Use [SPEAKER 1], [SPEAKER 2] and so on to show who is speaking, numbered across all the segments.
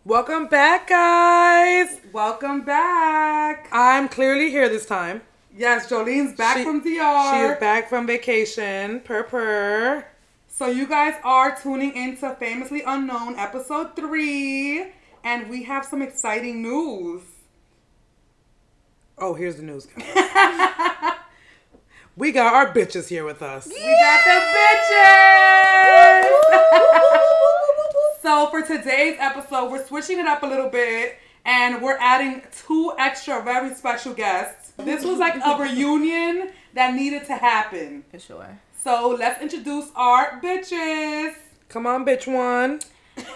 [SPEAKER 1] Welcome back, guys.
[SPEAKER 2] Welcome back.
[SPEAKER 1] I'm clearly here this time.
[SPEAKER 2] Yes, Joleen's back from DR.
[SPEAKER 1] She is back from vacation. Purr.
[SPEAKER 2] So you guys are tuning into Famously Unknown episode 3, and we have some exciting news.
[SPEAKER 1] Oh, here's the news, guys. We got our bitches here with us.
[SPEAKER 2] We got the bitches! So for today's episode, we're switching it up a little bit, and we're adding 2 extra very special guests. This was like a reunion that needed to happen.
[SPEAKER 3] For sure.
[SPEAKER 2] So let's introduce our bitches.
[SPEAKER 1] Come on, bitch one.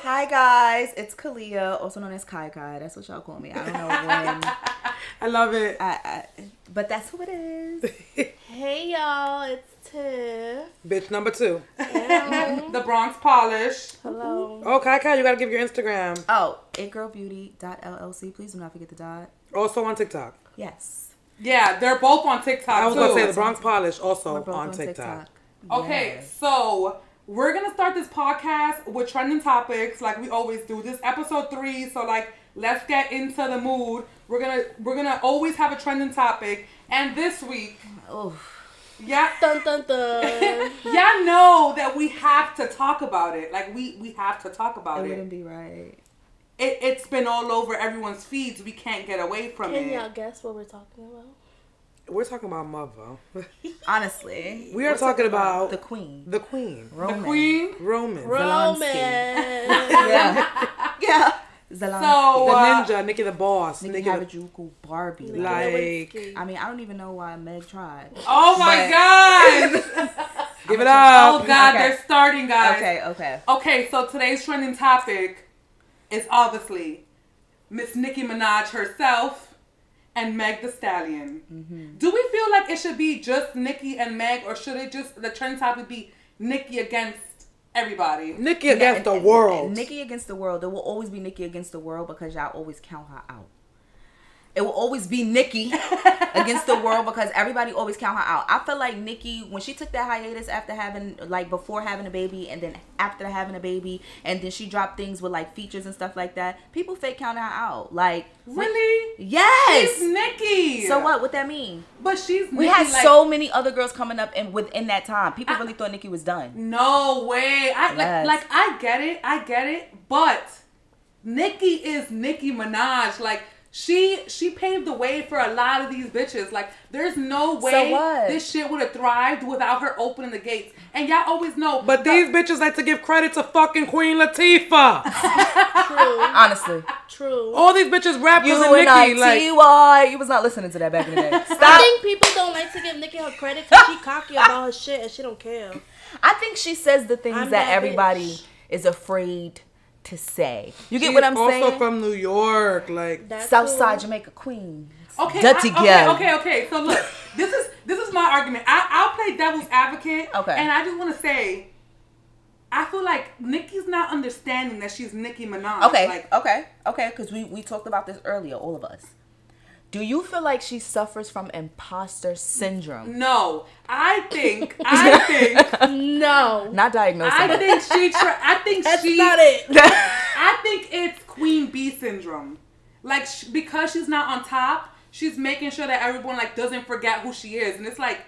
[SPEAKER 3] Hi guys, it's Kalia, also known as Kai Kai. That's what y'all call me. I don't know when.
[SPEAKER 1] I love it.
[SPEAKER 3] But that's who it is.
[SPEAKER 4] Hey y'all, it's Tiff.
[SPEAKER 1] Bitch number 2.
[SPEAKER 2] The Bronx Polish.
[SPEAKER 4] Hello.
[SPEAKER 1] Oh, Kai, you gotta give your Instagram.
[SPEAKER 3] Oh, itgirlbeauty.llc. Please do not forget the dot.
[SPEAKER 1] Also on TikTok.
[SPEAKER 3] Yes.
[SPEAKER 2] Yeah, they're both on TikTok.
[SPEAKER 1] I was
[SPEAKER 2] too.
[SPEAKER 1] gonna say the Bronx Polish also
[SPEAKER 3] We're both
[SPEAKER 1] on TikTok.
[SPEAKER 2] Okay,
[SPEAKER 3] Yes.
[SPEAKER 2] so we're gonna start this podcast with trending topics like we always do. This episode 3, so like let's get into the mood. We're gonna always have a trending topic, and this week, yeah,
[SPEAKER 4] Dun dun dun.
[SPEAKER 2] y'all know that we have to talk about it. Like we have to talk about
[SPEAKER 3] It
[SPEAKER 2] it.
[SPEAKER 3] wouldn't be right.
[SPEAKER 2] It's been all over everyone's feeds. We can't get away from
[SPEAKER 4] Can
[SPEAKER 2] it.
[SPEAKER 4] y'all guess what we're talking about?
[SPEAKER 1] We're talking about mother.
[SPEAKER 3] Honestly.
[SPEAKER 1] We are talking about
[SPEAKER 3] the queen.
[SPEAKER 1] The queen.
[SPEAKER 2] The
[SPEAKER 3] Roman.
[SPEAKER 2] Queen.
[SPEAKER 1] Roman.
[SPEAKER 4] Roman.
[SPEAKER 3] Yeah. Zelensky.
[SPEAKER 2] So,
[SPEAKER 1] The ninja, Nikki the boss.
[SPEAKER 3] Nikki Harajuku, Barbie.
[SPEAKER 1] Like,
[SPEAKER 3] I mean, I don't even know why Meg tried.
[SPEAKER 2] Oh my God!
[SPEAKER 1] give it up.
[SPEAKER 2] Oh God,
[SPEAKER 3] Okay.
[SPEAKER 2] they're starting, guys.
[SPEAKER 3] Okay.
[SPEAKER 2] Okay, so today's trending topic is obviously Miss Nicki Minaj herself and Meg the Stallion.
[SPEAKER 3] Mm-hmm.
[SPEAKER 2] Do we feel like it should be just Nicki and Meg, or should it just, the trending topic be Nicki against everybody?
[SPEAKER 1] Nikki against the world.
[SPEAKER 3] Nikki against the world. There will always be Nikki against the world because y'all always count her out. It will always be Nikki against the world because everybody always count her out. I feel like Nikki, when she took that hiatus after having, like, before having a baby and then after having a baby, and then she dropped things with, like, features and stuff like that, people fake count her out. Like,
[SPEAKER 2] Really?
[SPEAKER 3] yes!
[SPEAKER 2] She's Nicki.
[SPEAKER 3] So what? What that mean?
[SPEAKER 2] But she's Nicki.
[SPEAKER 3] We had
[SPEAKER 2] like,
[SPEAKER 3] so many other girls coming up and within that time. People really thought Nikki was done.
[SPEAKER 2] No way.
[SPEAKER 3] Yes.
[SPEAKER 2] Like I get it, but Nicki is Nicki Minaj. Like she paved the way for a lot of these bitches. Like there's no way
[SPEAKER 3] So what?
[SPEAKER 2] this shit would have thrived without her opening the gates. And y'all always know.
[SPEAKER 1] But these bitches like to give credit to fucking Queen Latifah.
[SPEAKER 4] True.
[SPEAKER 3] Honestly.
[SPEAKER 4] True.
[SPEAKER 1] All these bitches rappers and
[SPEAKER 3] U-N-I-T-Y.
[SPEAKER 1] Nicki. Like,
[SPEAKER 3] You was not listening to that back in the day.
[SPEAKER 4] I
[SPEAKER 3] Stop.
[SPEAKER 4] think people don't like to give Nicki her credit because she cocky about her shit and she don't care.
[SPEAKER 3] I think she says the things
[SPEAKER 4] I'm
[SPEAKER 3] that
[SPEAKER 4] that
[SPEAKER 3] everybody
[SPEAKER 4] bitch.
[SPEAKER 3] is afraid to say. You get
[SPEAKER 1] she's
[SPEAKER 3] what I'm
[SPEAKER 1] also
[SPEAKER 3] saying?
[SPEAKER 1] from New York. Like,
[SPEAKER 4] That's
[SPEAKER 3] Southside
[SPEAKER 4] who-
[SPEAKER 3] Jamaica Queen.
[SPEAKER 2] Okay,
[SPEAKER 3] Dirty girl.
[SPEAKER 2] okay. So look, this is my argument. I'll play devil's advocate.
[SPEAKER 3] Okay.
[SPEAKER 2] And I just want to say, I feel like Nicki's not understanding that she's Nicki Minaj.
[SPEAKER 3] Okay,
[SPEAKER 2] Like,
[SPEAKER 3] okay, because we talked about this earlier, all of us. Do you feel like she suffers from imposter syndrome?
[SPEAKER 2] no, I think,
[SPEAKER 4] No.
[SPEAKER 3] Not diagnosed.
[SPEAKER 2] I think
[SPEAKER 4] That's
[SPEAKER 2] she,
[SPEAKER 4] not it.
[SPEAKER 2] I think it's Queen Bee Syndrome. Like, because she's not on top, she's making sure that everyone, like, doesn't forget who she is. And it's like,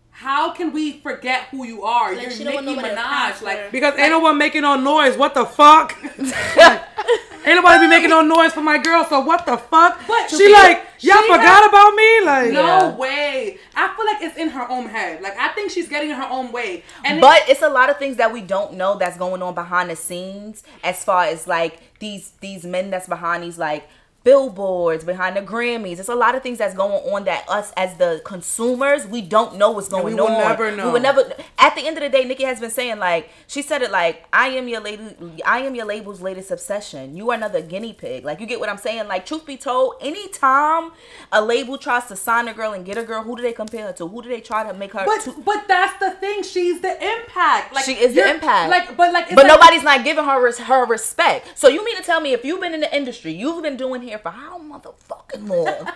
[SPEAKER 2] how can we forget who you are?
[SPEAKER 4] Like,
[SPEAKER 2] You're
[SPEAKER 4] she don't want
[SPEAKER 2] Nicki
[SPEAKER 4] nobody to
[SPEAKER 2] Minaj.
[SPEAKER 4] pass
[SPEAKER 2] Like,
[SPEAKER 4] her.
[SPEAKER 1] because ain't no one making no noise. What the fuck? Like, ain't nobody be making no noise for my girl. So what the fuck?
[SPEAKER 2] But
[SPEAKER 1] she like, y'all
[SPEAKER 2] she
[SPEAKER 1] forgot about me? Like,
[SPEAKER 2] no
[SPEAKER 3] Yeah.
[SPEAKER 2] way. I feel like it's in her own head. Like, I think she's getting in her own way. And
[SPEAKER 3] But it's a lot of things that we don't know that's going on behind the scenes, as far as like these men that's behind these like billboards, behind the Grammys. It's a lot of things that's going on that us as the consumers, we don't know what's going
[SPEAKER 1] we
[SPEAKER 3] on.
[SPEAKER 1] will never know.
[SPEAKER 3] We will never. At the end of the day, Nicki has been saying, like, she said it like, I am your label's latest obsession. You are another guinea pig. Like, you get what I'm saying? Like, truth be told, anytime a label tries to sign a girl and get a girl, who do they compare her to? Who do they try to make her to?
[SPEAKER 2] But that's the thing. She's the impact. Like,
[SPEAKER 3] She is the
[SPEAKER 2] you're-
[SPEAKER 3] impact.
[SPEAKER 2] Like, but like, it's
[SPEAKER 3] But
[SPEAKER 2] like,
[SPEAKER 3] nobody's not giving her respect. So you mean to tell me if you've been in the industry, you've been doing here for how motherfucking long?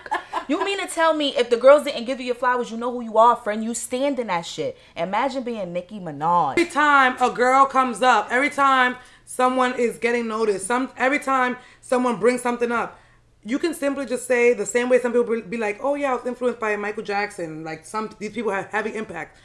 [SPEAKER 3] You mean to tell me if the girls didn't give you your flowers, you know who you are, friend? You stand in that shit. Imagine being Nicki Minaj.
[SPEAKER 1] every time a girl comes up, every time someone is getting noticed, every time someone brings something up, you can simply just say the same way some people be like, oh yeah, I was influenced by Michael Jackson. Like these people have heavy impact.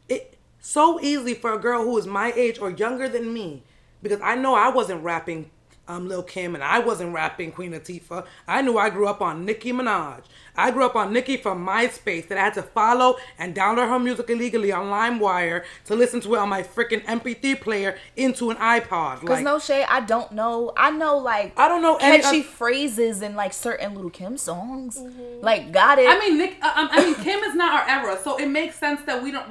[SPEAKER 1] It so easy for a girl who is my age or younger than me, because I know I wasn't rapping Lil Kim and I wasn't rapping Queen Latifah. I knew I grew up on Nicki Minaj. I grew up on Nicki from MySpace that I had to follow and download her music illegally on LimeWire to listen to it on my freaking MP3 player into an iPod.
[SPEAKER 3] Cause no shade, I don't know. I know I don't know catchy phrases in like certain Lil Kim songs. Like got it.
[SPEAKER 2] I mean, Kim is not our era, so it makes sense that we don't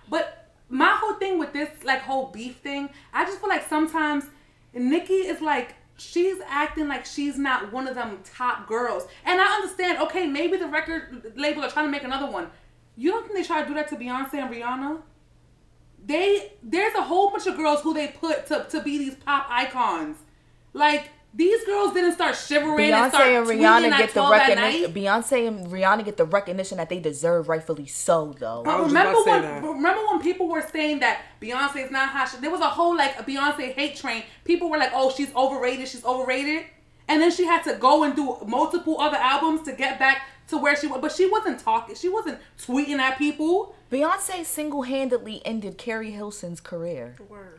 [SPEAKER 2] But my whole thing with this like whole beef thing, I just feel like sometimes Nicki is like, she's acting like she's not one of them top girls. And I understand, okay, maybe the record label are trying to make another one. You don't think they try to do that to Beyonce and Rihanna? There's a whole bunch of girls who they put to be these pop icons. Like, these girls didn't start shivering and start tweeting at 12 at night.
[SPEAKER 3] Beyonce and Rihanna get the recognition that they deserve, rightfully so, though.
[SPEAKER 2] But remember when people were saying that Beyonce is not hot? There was a whole like a Beyonce hate train. People were like, "Oh, she's overrated. She's overrated," and then she had to go and do multiple other albums to get back to where she was. But she wasn't talking. She wasn't tweeting at people.
[SPEAKER 3] Beyonce single-handedly ended Carrie Hilson's career.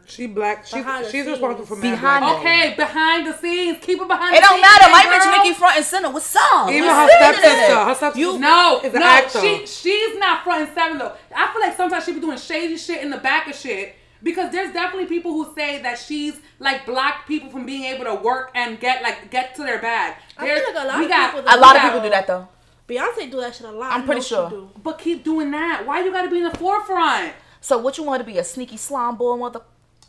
[SPEAKER 1] She black. She's responsible for
[SPEAKER 3] behind.
[SPEAKER 2] Behind the scenes. Keep her behind.
[SPEAKER 3] It
[SPEAKER 2] the
[SPEAKER 3] don't
[SPEAKER 2] scenes,
[SPEAKER 3] matter. My bitch Nicki front and center. What's up?
[SPEAKER 1] Even her stepsister.
[SPEAKER 2] Is
[SPEAKER 1] an actor.
[SPEAKER 2] She's not front and center though. I feel like sometimes she be doing shady shit in the back of shit. Because there's definitely people who say that she's like blocked people from being able to work and get to their bag.
[SPEAKER 4] I feel like
[SPEAKER 3] a lot of people do that though.
[SPEAKER 4] Beyonce do that shit a lot.
[SPEAKER 3] I'm pretty sure.
[SPEAKER 2] But keep doing that. Why you gotta be in the forefront?
[SPEAKER 3] So what you want to be, a sneaky slime ball mother?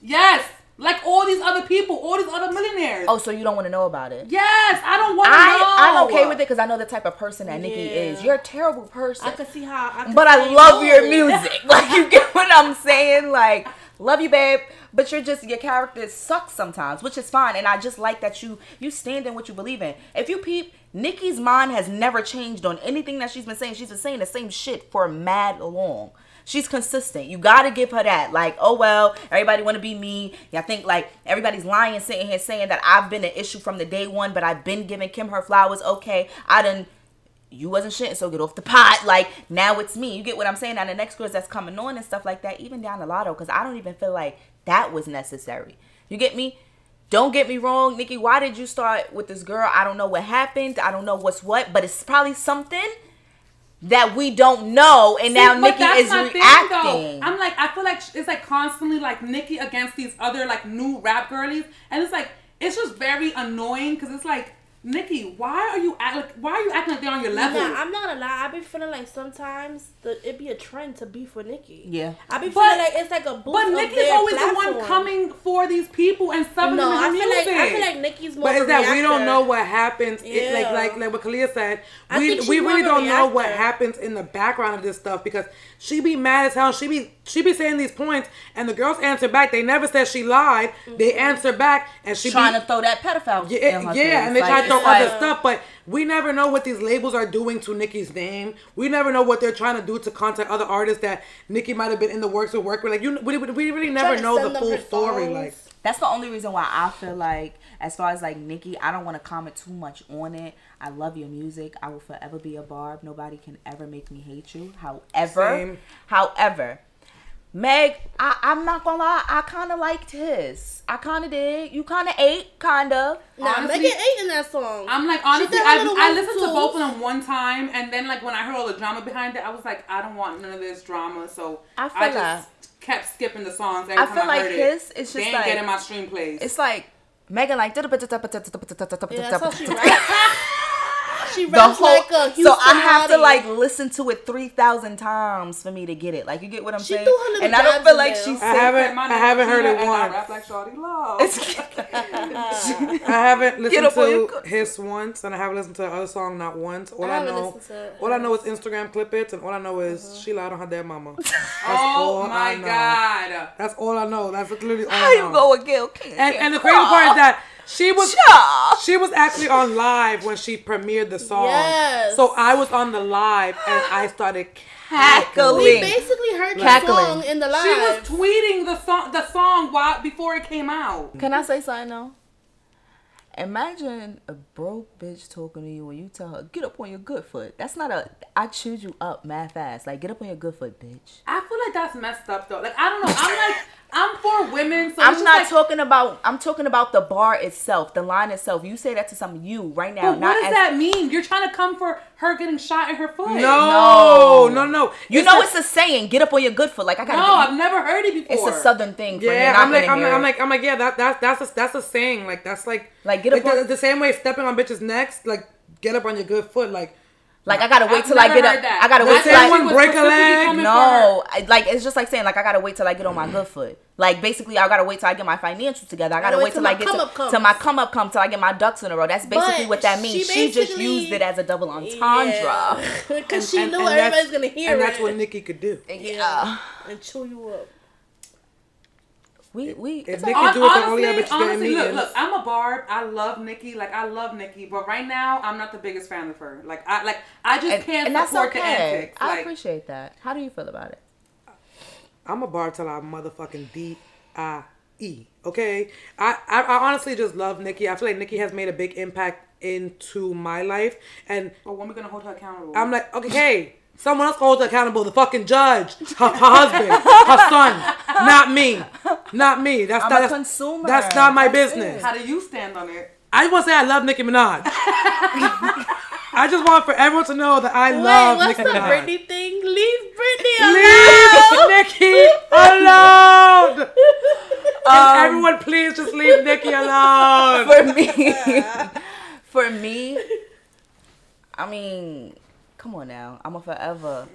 [SPEAKER 2] Yes. Like all these other people, all these other millionaires.
[SPEAKER 3] Oh, so you don't want to know about it?
[SPEAKER 2] Yes, I don't want to know.
[SPEAKER 3] I'm okay with it because I know the type of person that Nicki is. You're a terrible person.
[SPEAKER 4] I can see how.
[SPEAKER 3] But I love your music. Like, you get what I'm saying? Like, love you, babe. But your character sucks sometimes, which is fine. And I just like that you stand in what you believe in. If you peep, Nicki's mind has never changed on anything that she's been saying. She's been saying the same shit for mad long. She's consistent. You gotta give her that. Like, oh well, everybody wanna be me. I think like everybody's lying, sitting here saying that I've been an issue from the day one, but I've been giving Kim her flowers. Okay, you wasn't shitting, so get off the pot. Like, now it's me. You get what I'm saying? Now the next girls that's coming on and stuff like that, even down the lotto, because I don't even feel like that was necessary. You get me? Don't get me wrong, Nicki, why did you start with this girl? I don't know what happened. I don't know what's what, but it's probably something that we don't know, and now Nicki is reacting.
[SPEAKER 2] I'm like, I feel like it's like constantly like Nicki against these other like new rap girlies, and it's like it's just very annoying because it's like, Nicki, why are you acting like they're on your level?
[SPEAKER 4] Nah, I'm not gonna lie. I be feeling like sometimes it be a trend to be for Nicki.
[SPEAKER 3] Yeah.
[SPEAKER 4] I be feeling like it's like a boost.
[SPEAKER 2] But Nicki's always platform. The one coming for these people and subbing them in her music.
[SPEAKER 4] I feel like Nicki's more.
[SPEAKER 1] But
[SPEAKER 4] it's
[SPEAKER 1] that we don't know what happens.
[SPEAKER 4] Yeah.
[SPEAKER 1] Like what Kalia said, we really don't know what happens in the background of this stuff because she be mad as hell. She be saying these points and the girls answer back. They never said she lied. Mm-hmm. They answer back and she
[SPEAKER 3] trying to throw that pedophile.
[SPEAKER 1] Yeah, and they try to throw other stuff, but we never know what these labels are doing to Nicki's name. We never know what they're trying to do to contact other artists that Nicki might have been in the works with, Like, we really never know the full story. Like,
[SPEAKER 3] that's the only reason why I feel like, as far as like Nicki, I don't want to comment too much on it. I love your music. I will forever be a Barb. Nobody can ever make me hate you. However, Meg, I'm not gonna lie, I kind of liked his. I kind of did. You kind of ate, kind of.
[SPEAKER 4] Nah, Megan ate in that song.
[SPEAKER 2] I'm like, honestly, I listened to both of them one time, and then like when I heard all the drama behind it, I was like, I don't want none of this drama, so I just kept skipping the songs every time I heard it.
[SPEAKER 3] His, it's just
[SPEAKER 2] they ain't getting my stream plays.
[SPEAKER 3] It's like, Megan like...
[SPEAKER 4] Yeah, that's how she raps. She raps like a Houston.
[SPEAKER 3] So I have to like listen to it 3,000 times for me to get it. Like, you get what I'm saying?
[SPEAKER 4] And
[SPEAKER 3] I don't feel like she's.
[SPEAKER 1] I haven't heard it once.
[SPEAKER 2] I rap like Shawty Love.
[SPEAKER 1] I haven't listened to his once, and I haven't listened to the other song not once. All I know is Instagram clip it, and all I know is she lied on her dead mama.
[SPEAKER 2] Oh my God.
[SPEAKER 1] That's all I know. That's literally all I know.
[SPEAKER 3] How you go with Gil King?
[SPEAKER 1] And the crazy part is that She was actually on live when she premiered the song.
[SPEAKER 4] Yes.
[SPEAKER 1] So I was on the live and I started
[SPEAKER 3] cackling.
[SPEAKER 4] We basically heard the song in the live.
[SPEAKER 2] She was tweeting the song before it came out.
[SPEAKER 3] Can I say something though? Imagine a broke bitch talking to you and you tell her, get up on your good foot. That's not I chewed you up mad fast. Like, get up on your good foot, bitch.
[SPEAKER 2] I feel like that's messed up though. Like, I don't know. I'm for women. So
[SPEAKER 3] I'm talking about the bar itself, the line itself. You say that to you right now.
[SPEAKER 2] But what does that mean? You're trying to come for her getting shot in her foot.
[SPEAKER 1] No.
[SPEAKER 3] You know it's a saying. Get up on your good foot. Like,
[SPEAKER 2] I've never heard it before.
[SPEAKER 3] It's a Southern thing.
[SPEAKER 1] Yeah, I'm like, yeah, that's a saying. Like, that's like
[SPEAKER 3] get up on
[SPEAKER 1] the same way stepping on bitches' necks. Like, get up on your good foot.
[SPEAKER 3] Like, I gotta wait till I get up. I gotta wait till
[SPEAKER 1] I break a leg.
[SPEAKER 3] No, like, it's just like saying, like, I gotta wait till I get on my good foot. Like, basically, I gotta wait till I get my financials together. I gotta wait till I get till my come up till I get my ducks in a row. That's basically what that means. She just used it as a double entendre.
[SPEAKER 4] Because she knew everybody's gonna hear it.
[SPEAKER 1] And that's what Nicki could do.
[SPEAKER 3] Yeah.
[SPEAKER 4] And chew you up.
[SPEAKER 3] We
[SPEAKER 1] if Nicki do it, then all the other bitches getting me.
[SPEAKER 2] Look, I'm a barb. I love Nicki. Like, I love Nicki, but right now I'm not the biggest fan of her. I just can't support the antics.
[SPEAKER 3] I appreciate that. How do you feel about it?
[SPEAKER 1] I'm a barb till I motherfucking D-I-E. Okay? I honestly just love Nicki. I feel like Nicki has made a big impact into my life. And
[SPEAKER 2] but when are we gonna hold her accountable?
[SPEAKER 1] I'm like, okay, someone else holds her accountable. The fucking judge, her husband, her son, not me. Not me. That's
[SPEAKER 3] a consumer.
[SPEAKER 1] That's not my business.
[SPEAKER 2] How do you stand on it?
[SPEAKER 1] I just want to say I love Nicki Minaj. I just want for everyone to know that I love Nicki Minaj.
[SPEAKER 4] What's the Britney thing? Leave Britney alone.
[SPEAKER 1] Leave Nicki alone. And everyone, please just leave Nicki alone.
[SPEAKER 3] For me, I mean, come on now. I'm gonna forever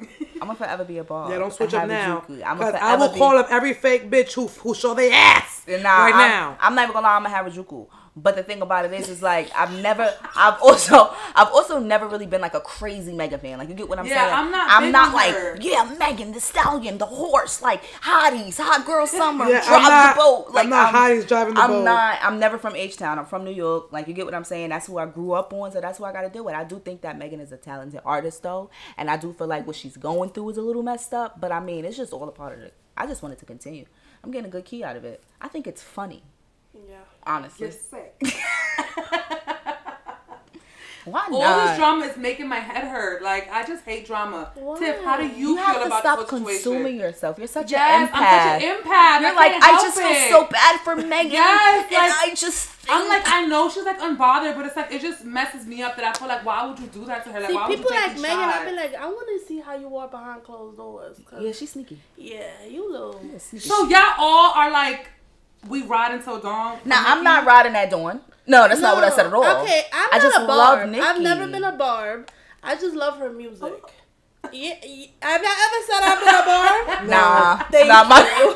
[SPEAKER 3] be a boss.
[SPEAKER 1] Yeah, don't switch up now. I will call up every fake bitch who show their ass now.
[SPEAKER 3] I'm not even gonna lie. I'm gonna have a juku. But the thing about it is like I've also never really been like a crazy Mega fan. Like, you get what I'm saying?
[SPEAKER 2] I'm not
[SPEAKER 3] like, yeah, Megan the Stallion, the horse, like hotties, hot girl summer, drive the boat. Like,
[SPEAKER 1] I'm not hotties driving the boat.
[SPEAKER 3] I'm never from H-Town. I'm from New York. Like, you get what I'm saying? That's who I grew up on, so that's who I gotta do it. I do think that Megan is a talented artist though, and I do feel like what she's going through is a little messed up. But I mean, it's just all a part of it. I just want it to continue. I'm getting a good key out of it. I think it's funny.
[SPEAKER 4] Yeah.
[SPEAKER 3] Honestly.
[SPEAKER 2] You're sick.
[SPEAKER 3] Why not?
[SPEAKER 2] All this drama is making my head hurt. Like, I just hate drama.
[SPEAKER 4] Why?
[SPEAKER 2] Tiff, how do you feel
[SPEAKER 3] have to
[SPEAKER 2] about
[SPEAKER 3] stop
[SPEAKER 2] the situation?
[SPEAKER 3] consuming yourself. You're such an
[SPEAKER 2] Yes,
[SPEAKER 3] empath.
[SPEAKER 2] I'm such an empath.
[SPEAKER 3] You're like, I just feel so bad for Megan.
[SPEAKER 2] Yes,
[SPEAKER 3] and
[SPEAKER 2] like,
[SPEAKER 3] I just think...
[SPEAKER 2] I'm like, I know she's like unbothered, but it's like, it just messes me up that I feel like, why would you do that to her? Like,
[SPEAKER 4] See,
[SPEAKER 2] why would
[SPEAKER 4] people
[SPEAKER 2] you take
[SPEAKER 4] like
[SPEAKER 2] the
[SPEAKER 4] Megan,
[SPEAKER 2] shot?
[SPEAKER 4] I be like, I want to see how you are behind closed doors.
[SPEAKER 3] Yeah, she's sneaky.
[SPEAKER 4] Yeah, you little.
[SPEAKER 2] So y'all all are like, we ride until dawn?
[SPEAKER 3] Now, I'm not riding at dawn. No, that's not what I said at all.
[SPEAKER 4] Okay, I
[SPEAKER 3] just
[SPEAKER 4] a barb.
[SPEAKER 3] love Nicki.
[SPEAKER 4] I've never been a barb. I just love her music. Yeah, have I ever said I've been a barb?
[SPEAKER 3] Nah,
[SPEAKER 4] Thank
[SPEAKER 3] not
[SPEAKER 4] you.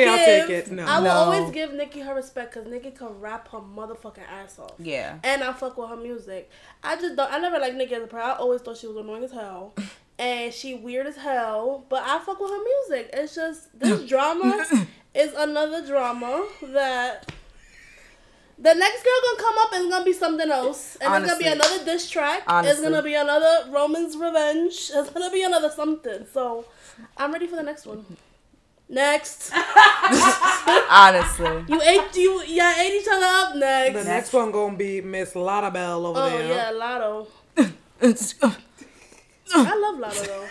[SPEAKER 1] I'll take it. No.
[SPEAKER 4] I will always give Nicki her respect because Nicki can rap her motherfucking ass off.
[SPEAKER 3] Yeah.
[SPEAKER 4] And I fuck with her music. I never liked Nicki as a person. I always thought she was annoying as hell. And she weird as hell. But I fuck with her music. It's just, this drama is another drama that... The next girl gonna come up and it's gonna be something else. And it's gonna be another diss track. It's gonna be another Roman's Revenge. It's gonna be another something. So, I'm ready for the next one. Next.
[SPEAKER 3] Honestly.
[SPEAKER 4] Y'all ate each other up. Next.
[SPEAKER 1] The next one gonna be Miss Lotta Bell over there.
[SPEAKER 4] Oh, yeah, Lotto. I love Lotto, though.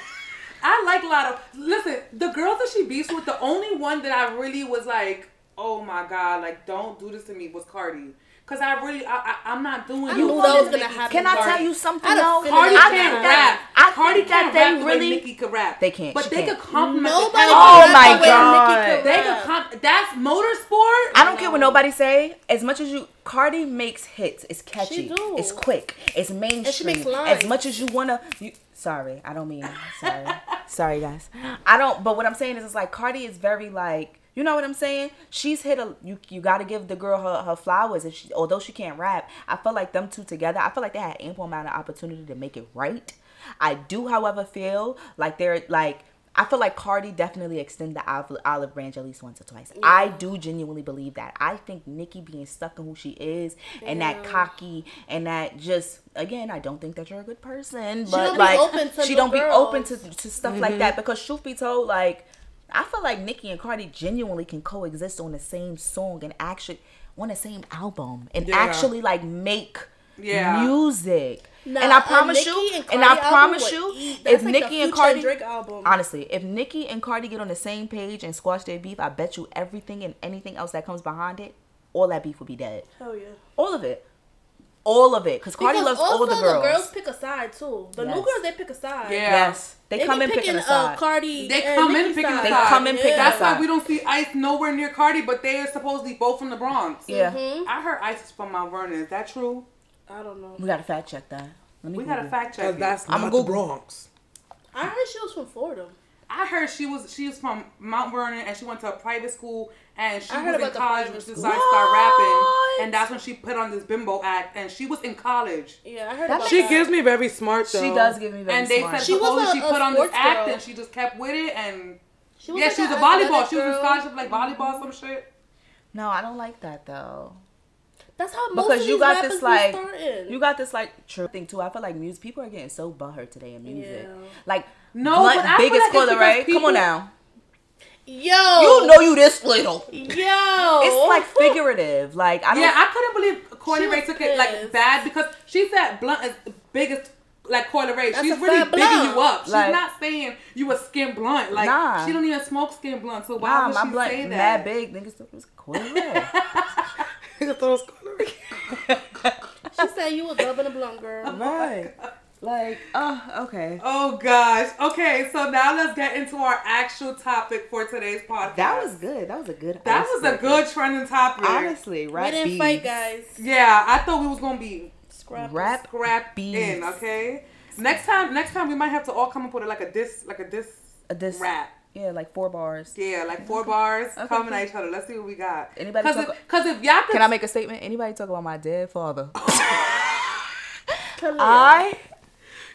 [SPEAKER 2] I like Lotto. Listen, the girls that she beats with, the only one that I really was like, oh my God, like, don't do this to me, was Cardi. Because I'm not doing it.
[SPEAKER 4] I knew that was going to happen.
[SPEAKER 3] Can I tell you something, though?
[SPEAKER 2] Cardi can't rap.
[SPEAKER 3] Cardi can't rap the way
[SPEAKER 2] Nicki could rap.
[SPEAKER 3] They can't.
[SPEAKER 2] But they could compliment
[SPEAKER 4] Nobody
[SPEAKER 2] the
[SPEAKER 3] Oh
[SPEAKER 4] can
[SPEAKER 3] my
[SPEAKER 4] rap the way
[SPEAKER 3] God.
[SPEAKER 4] Nicki can
[SPEAKER 2] They
[SPEAKER 4] rap.
[SPEAKER 2] could that's motorsport.
[SPEAKER 3] I don't care what nobody say. As much as you... Cardi makes hits. It's catchy.
[SPEAKER 4] She do.
[SPEAKER 3] It's quick. It's mainstream.
[SPEAKER 4] And she makes lines.
[SPEAKER 3] As much as you wanna... Sorry, I don't mean... Sorry. Sorry, guys. I don't... But what I'm saying is, it's like, Cardi is very, like... You know what I'm saying? She's hit a... You got to give the girl her flowers. Although she can't rap, I feel like them two together, I feel like they had ample amount of opportunity to make it right. I do, however, feel like they're, like... I feel like Cardi definitely extended the olive branch at least once or twice. Yeah. I do genuinely believe that. I think Nicki being stuck in who she is and that cocky and that just, again, I don't think that you're a good person. But like, she don't be open to stuff like that. Because truth be told, like, I feel like Nicki and Cardi genuinely can coexist on the same song and actually on the same album and actually like make music. Nah, and I promise you, if Nicki and Cardi, honestly, if Nicki and Cardi get on the same page and squash their beef, I bet you everything and anything else that comes behind it, all that beef will be dead.
[SPEAKER 4] Hell yeah.
[SPEAKER 3] All of it. All of it. Because Cardi loves all the girls.
[SPEAKER 4] The girls pick a side too. The new girls, they pick a side.
[SPEAKER 3] Yeah. Yes. They come in picking a side.
[SPEAKER 4] Cardi
[SPEAKER 2] they come in picking a side.
[SPEAKER 3] They come in picking a side.
[SPEAKER 2] That's why we don't see Ice nowhere near Cardi, but they are supposedly both from the Bronx.
[SPEAKER 3] Yeah.
[SPEAKER 2] I heard Ice is from Mount Vernon. Is that true?
[SPEAKER 4] I don't know.
[SPEAKER 3] We gotta fact check that.
[SPEAKER 2] We gotta fact check.
[SPEAKER 1] That's not the Bronx.
[SPEAKER 4] I heard she was from Florida.
[SPEAKER 2] I heard she was from Mount Vernon and she went to a private school and she was in college and she decided to start rapping, and that's when she put on this bimbo act and she was in college.
[SPEAKER 4] Yeah, I heard about that.
[SPEAKER 1] She gives me very smart though.
[SPEAKER 3] She does give me very smart.
[SPEAKER 2] And they said supposedly she put on this act and she just kept with it and she was a volleyball. She was in scholarship like volleyball some shit.
[SPEAKER 3] No, I don't like that though.
[SPEAKER 4] That's how most of these rappers be starting.
[SPEAKER 3] You got this like true thing too. I feel like people are getting so butthurt today in music.
[SPEAKER 4] Yeah.
[SPEAKER 3] Like
[SPEAKER 2] but I
[SPEAKER 3] biggest
[SPEAKER 2] feel like
[SPEAKER 3] right? Come on now.
[SPEAKER 4] Yo,
[SPEAKER 3] you know you this little.
[SPEAKER 4] Yo,
[SPEAKER 3] it's like figurative. Like
[SPEAKER 2] I couldn't believe Coily Ray took it like bad because she said Blunt is biggest. Like Coily Ray, she's really bigging you up. She's not saying you a skin blunt. Like she don't even smoke skin blunt. So why would she say that?
[SPEAKER 3] Mad big niggas thought it was Coily Ray.
[SPEAKER 4] She said you was loving a blunt, girl.
[SPEAKER 3] Right. Like, okay.
[SPEAKER 2] Oh gosh. Okay, so now let's get into our actual topic for today's podcast.
[SPEAKER 3] That was good. That was a good.
[SPEAKER 2] That was a good trending topic.
[SPEAKER 3] Honestly, right?
[SPEAKER 4] We didn't fight, guys.
[SPEAKER 2] Yeah, I thought we was gonna be
[SPEAKER 3] scrap
[SPEAKER 2] in. Okay. Next time we might have to all come up with a diss rap.
[SPEAKER 3] Yeah, like 4 bars.
[SPEAKER 2] Yeah, like 4 bars coming at each other. Let's see what we got.
[SPEAKER 3] Anybody?
[SPEAKER 2] Because if y'all
[SPEAKER 3] can I make a statement? Anybody talk about my dead father?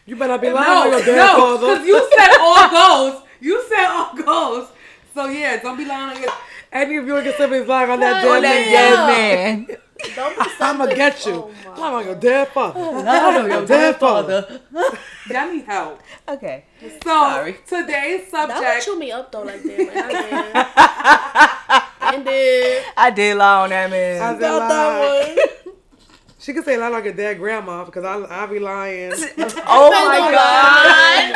[SPEAKER 1] You better be lying on your dead father.
[SPEAKER 2] Because you said all goes. You said all goes. So yeah, don't be lying on your.
[SPEAKER 1] Any of you can say he's lying on that dead man. I'm gonna get you. Lying on your dead father.
[SPEAKER 3] Lying on your dead father.
[SPEAKER 2] Y'all need help.
[SPEAKER 3] Okay.
[SPEAKER 2] So today's subject.
[SPEAKER 4] That would chew me up though, like that. I did lie on that man.
[SPEAKER 1] I got that one. She could say lie like a dead grandma because I be lying.
[SPEAKER 3] Oh my god.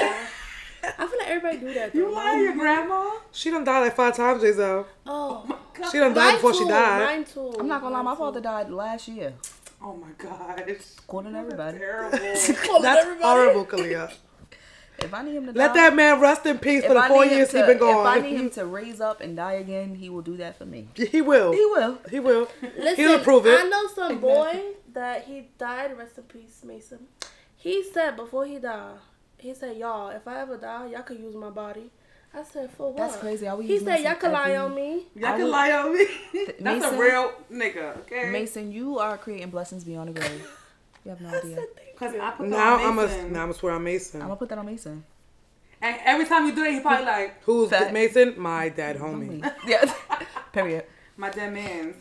[SPEAKER 4] I feel like everybody do that. Though.
[SPEAKER 2] You lie to your grandma?
[SPEAKER 1] She done died like 5 times, Jeizel.
[SPEAKER 4] Oh my god.
[SPEAKER 1] She done died before she died.
[SPEAKER 4] Mine too.
[SPEAKER 3] I'm not gonna lie, my father died last year.
[SPEAKER 2] Oh my gosh.
[SPEAKER 3] Calling everybody.
[SPEAKER 2] Terrible.
[SPEAKER 1] That's horrible, Kalia.
[SPEAKER 3] If I need him to
[SPEAKER 1] let that man rest in peace for the 4 years he's been gone.
[SPEAKER 3] If I need him to raise up and die again, he will do that for me.
[SPEAKER 1] He will.
[SPEAKER 3] He will.
[SPEAKER 1] He will.
[SPEAKER 4] Listen,
[SPEAKER 1] he'll approve it.
[SPEAKER 4] I know some boy that he died. Rest in peace, Mason. He said before he died, he said, "Y'all, if I ever die, y'all can use my body." I said, "For what?"
[SPEAKER 3] That's crazy.
[SPEAKER 4] He said, "Y'all can lie on me."
[SPEAKER 2] Y'all can lie on me. That's a real nigga, okay?
[SPEAKER 3] Mason, you are creating blessings beyond the grave. You have no idea.
[SPEAKER 2] Because I put that
[SPEAKER 1] now
[SPEAKER 2] on Mason.
[SPEAKER 1] I'm gonna swear on Mason.
[SPEAKER 3] I'm gonna put that on Mason.
[SPEAKER 2] And every time you do that, he probably like,
[SPEAKER 1] who's Mason? My dead homie.
[SPEAKER 3] Yeah. Period.
[SPEAKER 2] My dead man's.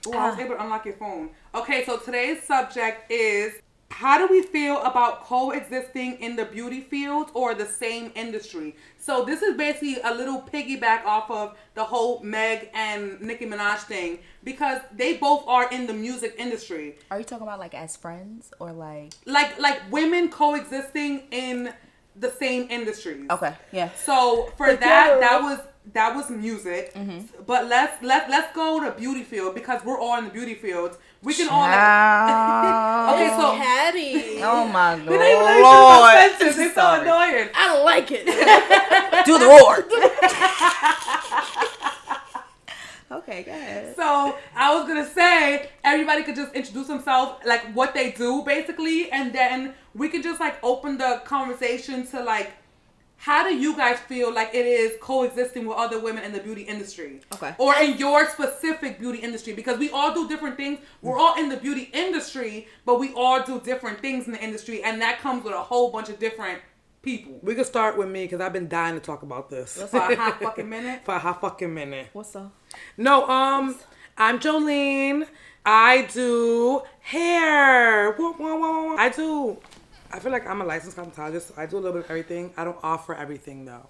[SPEAKER 2] Oh, I was able to unlock your phone. Okay, so today's subject is, how do we feel about coexisting in the beauty field or the same industry? So this is basically a little piggyback off of the whole Meg and Nicki Minaj thing, because they both are in the music industry.
[SPEAKER 3] Are you talking about like as friends or like
[SPEAKER 2] women coexisting in the same industries?
[SPEAKER 3] Okay, yeah.
[SPEAKER 2] So for that was music, but let's go to beauty field because we're all in the beauty field. We can all okay. So
[SPEAKER 4] Hattie.
[SPEAKER 3] Oh my god,
[SPEAKER 2] Lord, it's so annoying.
[SPEAKER 4] I don't like it.
[SPEAKER 3] Do the roar. Okay, go ahead.
[SPEAKER 2] So I was gonna say everybody could just introduce themselves, like what they do basically, and then we can just like open the conversation to like, how do you guys feel like it is coexisting with other women in the beauty industry?
[SPEAKER 3] Okay.
[SPEAKER 2] Or in your specific beauty industry, because we all do different things. We're all in the beauty industry, but we all do different things in the industry, and that comes with a whole bunch of different people.
[SPEAKER 1] We could start with me because I've been dying to talk about this.
[SPEAKER 2] For a hot fucking minute.
[SPEAKER 1] For a hot fucking minute.
[SPEAKER 3] What's up?
[SPEAKER 1] No, I'm Joleen. I do hair. I feel like I'm a licensed cosmetologist. So I do a little bit of everything. I don't offer everything though.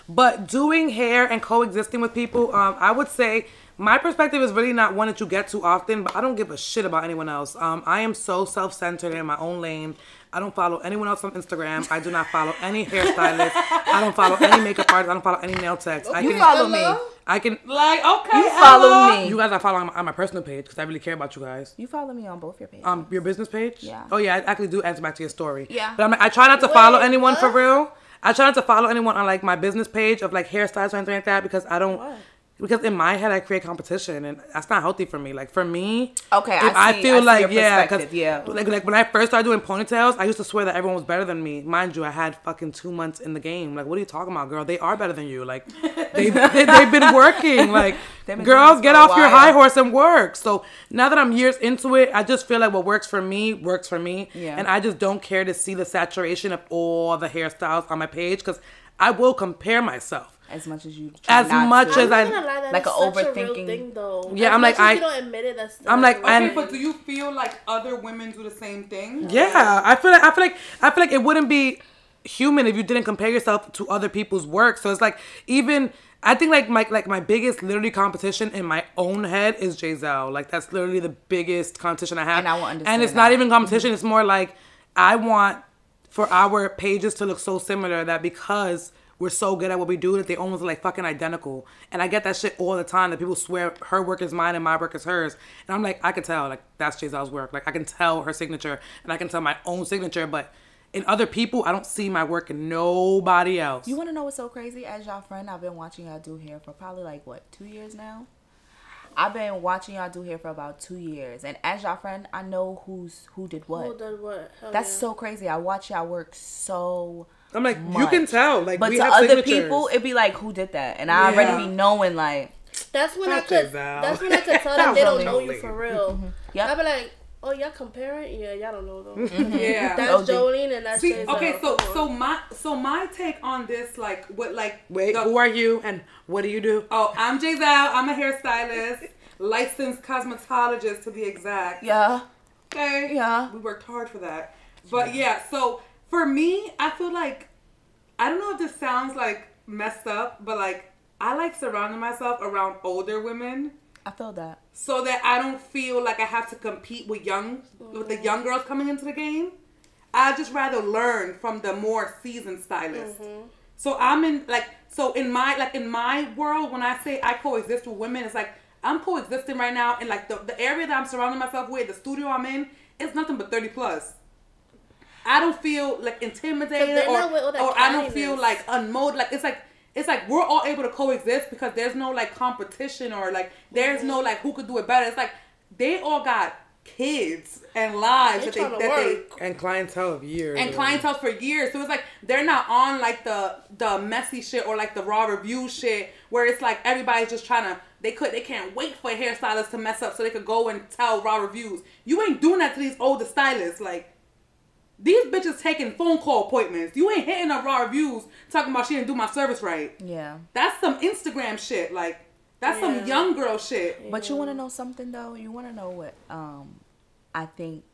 [SPEAKER 1] But doing hair and coexisting with people, I would say my perspective is really not one that you get too often, but I don't give a shit about anyone else. I am so self-centered in my own lane. I don't follow anyone else on Instagram. I do not follow any hairstylist. I don't follow any makeup artist. I don't follow any nail techs.
[SPEAKER 3] You follow me.
[SPEAKER 1] I can
[SPEAKER 2] Like, okay,
[SPEAKER 3] You follow me.
[SPEAKER 1] You guys are following on my personal page because I really care about you guys.
[SPEAKER 3] You follow me on both your pages.
[SPEAKER 1] Your business page?
[SPEAKER 3] Yeah.
[SPEAKER 1] Oh yeah, I actually do answer back to your story.
[SPEAKER 3] Yeah.
[SPEAKER 1] But I try not to follow anyone for real. I try not to follow anyone on like my business page of like hairstyles or anything like that because I don't.
[SPEAKER 4] Why?
[SPEAKER 1] Because in my head I create competition and that's not healthy for me. Like for me,
[SPEAKER 3] okay,
[SPEAKER 1] if
[SPEAKER 3] I see your perspective, yeah.
[SPEAKER 1] Like when I first started doing ponytails, I used to swear that everyone was better than me. Mind you, I had fucking 2 months in the game. Like, what are you talking about, girl? They are better than you. Like, they've been working. Like, girls, get off your high horse and work. So now that I'm years into it, I just feel like what works for me.
[SPEAKER 3] Yeah.
[SPEAKER 1] And I just don't care to see the saturation of all the hairstyles on my page because I will compare myself.
[SPEAKER 3] As much as you
[SPEAKER 1] As much as
[SPEAKER 4] I'm not gonna lie, that
[SPEAKER 3] like
[SPEAKER 4] is
[SPEAKER 3] an
[SPEAKER 4] such a
[SPEAKER 3] overthinking
[SPEAKER 4] real thing, though.
[SPEAKER 1] Yeah,
[SPEAKER 4] as
[SPEAKER 1] I'm
[SPEAKER 4] much
[SPEAKER 1] like,
[SPEAKER 4] as you don't admit it. That's still
[SPEAKER 1] I'm like,
[SPEAKER 2] Okay, but do you feel like other women do the same thing?
[SPEAKER 1] Yeah, I feel like it wouldn't be human if you didn't compare yourself to other people's work. So it's like even I think like my biggest literally competition in my own head is Jeizel. Like that's literally the biggest competition I have.
[SPEAKER 3] And I will understand
[SPEAKER 1] And it's not even competition. It's more like I want for our pages to look so similar that because we're so good at what we do that they almost like fucking identical. And I get that shit all the time that people swear her work is mine and my work is hers. And I'm like, I can tell, like, that's Jeizel's work. Like, I can tell her signature and I can tell my own signature. But in other people, I don't see my work in nobody else.
[SPEAKER 3] You want to know what's so crazy? As y'all friend, I've been watching y'all do hair for probably like, 2 years now? I've been watching y'all do hair for about 2 years. And as y'all friend, I know who did what.
[SPEAKER 4] Who did what? Hell
[SPEAKER 3] That's
[SPEAKER 4] yeah.
[SPEAKER 3] so crazy. I watch y'all work so
[SPEAKER 1] I'm like,
[SPEAKER 3] much.
[SPEAKER 1] you can tell. Like,
[SPEAKER 3] but
[SPEAKER 1] we
[SPEAKER 3] to
[SPEAKER 1] have
[SPEAKER 3] other
[SPEAKER 1] signatures.
[SPEAKER 3] people, it'd be like, who did that? And I already be knowing, like...
[SPEAKER 4] That's when I
[SPEAKER 1] Not
[SPEAKER 4] could.
[SPEAKER 1] Jeizel.
[SPEAKER 4] That's when I could tell them they don't know
[SPEAKER 1] Joleen.
[SPEAKER 4] you for real.
[SPEAKER 3] Yep.
[SPEAKER 4] I'd be like, oh, y'all comparing? Yeah, y'all don't know though.
[SPEAKER 2] Yeah.
[SPEAKER 4] That's
[SPEAKER 3] OG.
[SPEAKER 4] Joleen and that's
[SPEAKER 2] See,
[SPEAKER 4] Jeizel.
[SPEAKER 2] okay,
[SPEAKER 4] Come on.
[SPEAKER 2] so my take on this, like, what, like,
[SPEAKER 1] Wait,
[SPEAKER 2] the-
[SPEAKER 1] who are you and what do you do?
[SPEAKER 2] Oh, I'm Jeizel. I'm a hairstylist, licensed cosmetologist to be exact.
[SPEAKER 3] Yeah.
[SPEAKER 2] Okay.
[SPEAKER 3] Yeah.
[SPEAKER 2] We worked hard for that. But yeah, so for me, I feel like, I don't know if this sounds like messed up, but like, I like surrounding myself around older women
[SPEAKER 3] I feel that.
[SPEAKER 2] so that I don't feel like I have to compete with the young girls coming into the game. I just rather learn from the more seasoned stylists. So I'm in in my world, when I say I coexist with women, it's like I'm coexisting right now in like the area that I'm surrounding myself with, the studio I'm in, it's nothing but 30 plus. I don't feel like intimidated or I don't feel like unmotivated. Like it's like we're all able to coexist because there's no like competition or like there's no like who could do it better. It's like they all got kids and lives
[SPEAKER 4] They
[SPEAKER 2] that
[SPEAKER 4] tryna
[SPEAKER 2] they
[SPEAKER 4] work.
[SPEAKER 1] And clientele of years.
[SPEAKER 2] and clientele for years. So it's like they're not on like the messy shit or like the raw review shit where it's like everybody's just trying to they can't wait for a hairstylist to mess up so they could go and tell raw reviews. You ain't doing that to these older stylists. Like these bitches taking phone call appointments. You ain't hitting up raw reviews talking about she didn't do my service right.
[SPEAKER 3] Yeah.
[SPEAKER 2] That's some Instagram shit. Like that's some young girl shit.
[SPEAKER 3] But you want to know something, though? You want to know what I think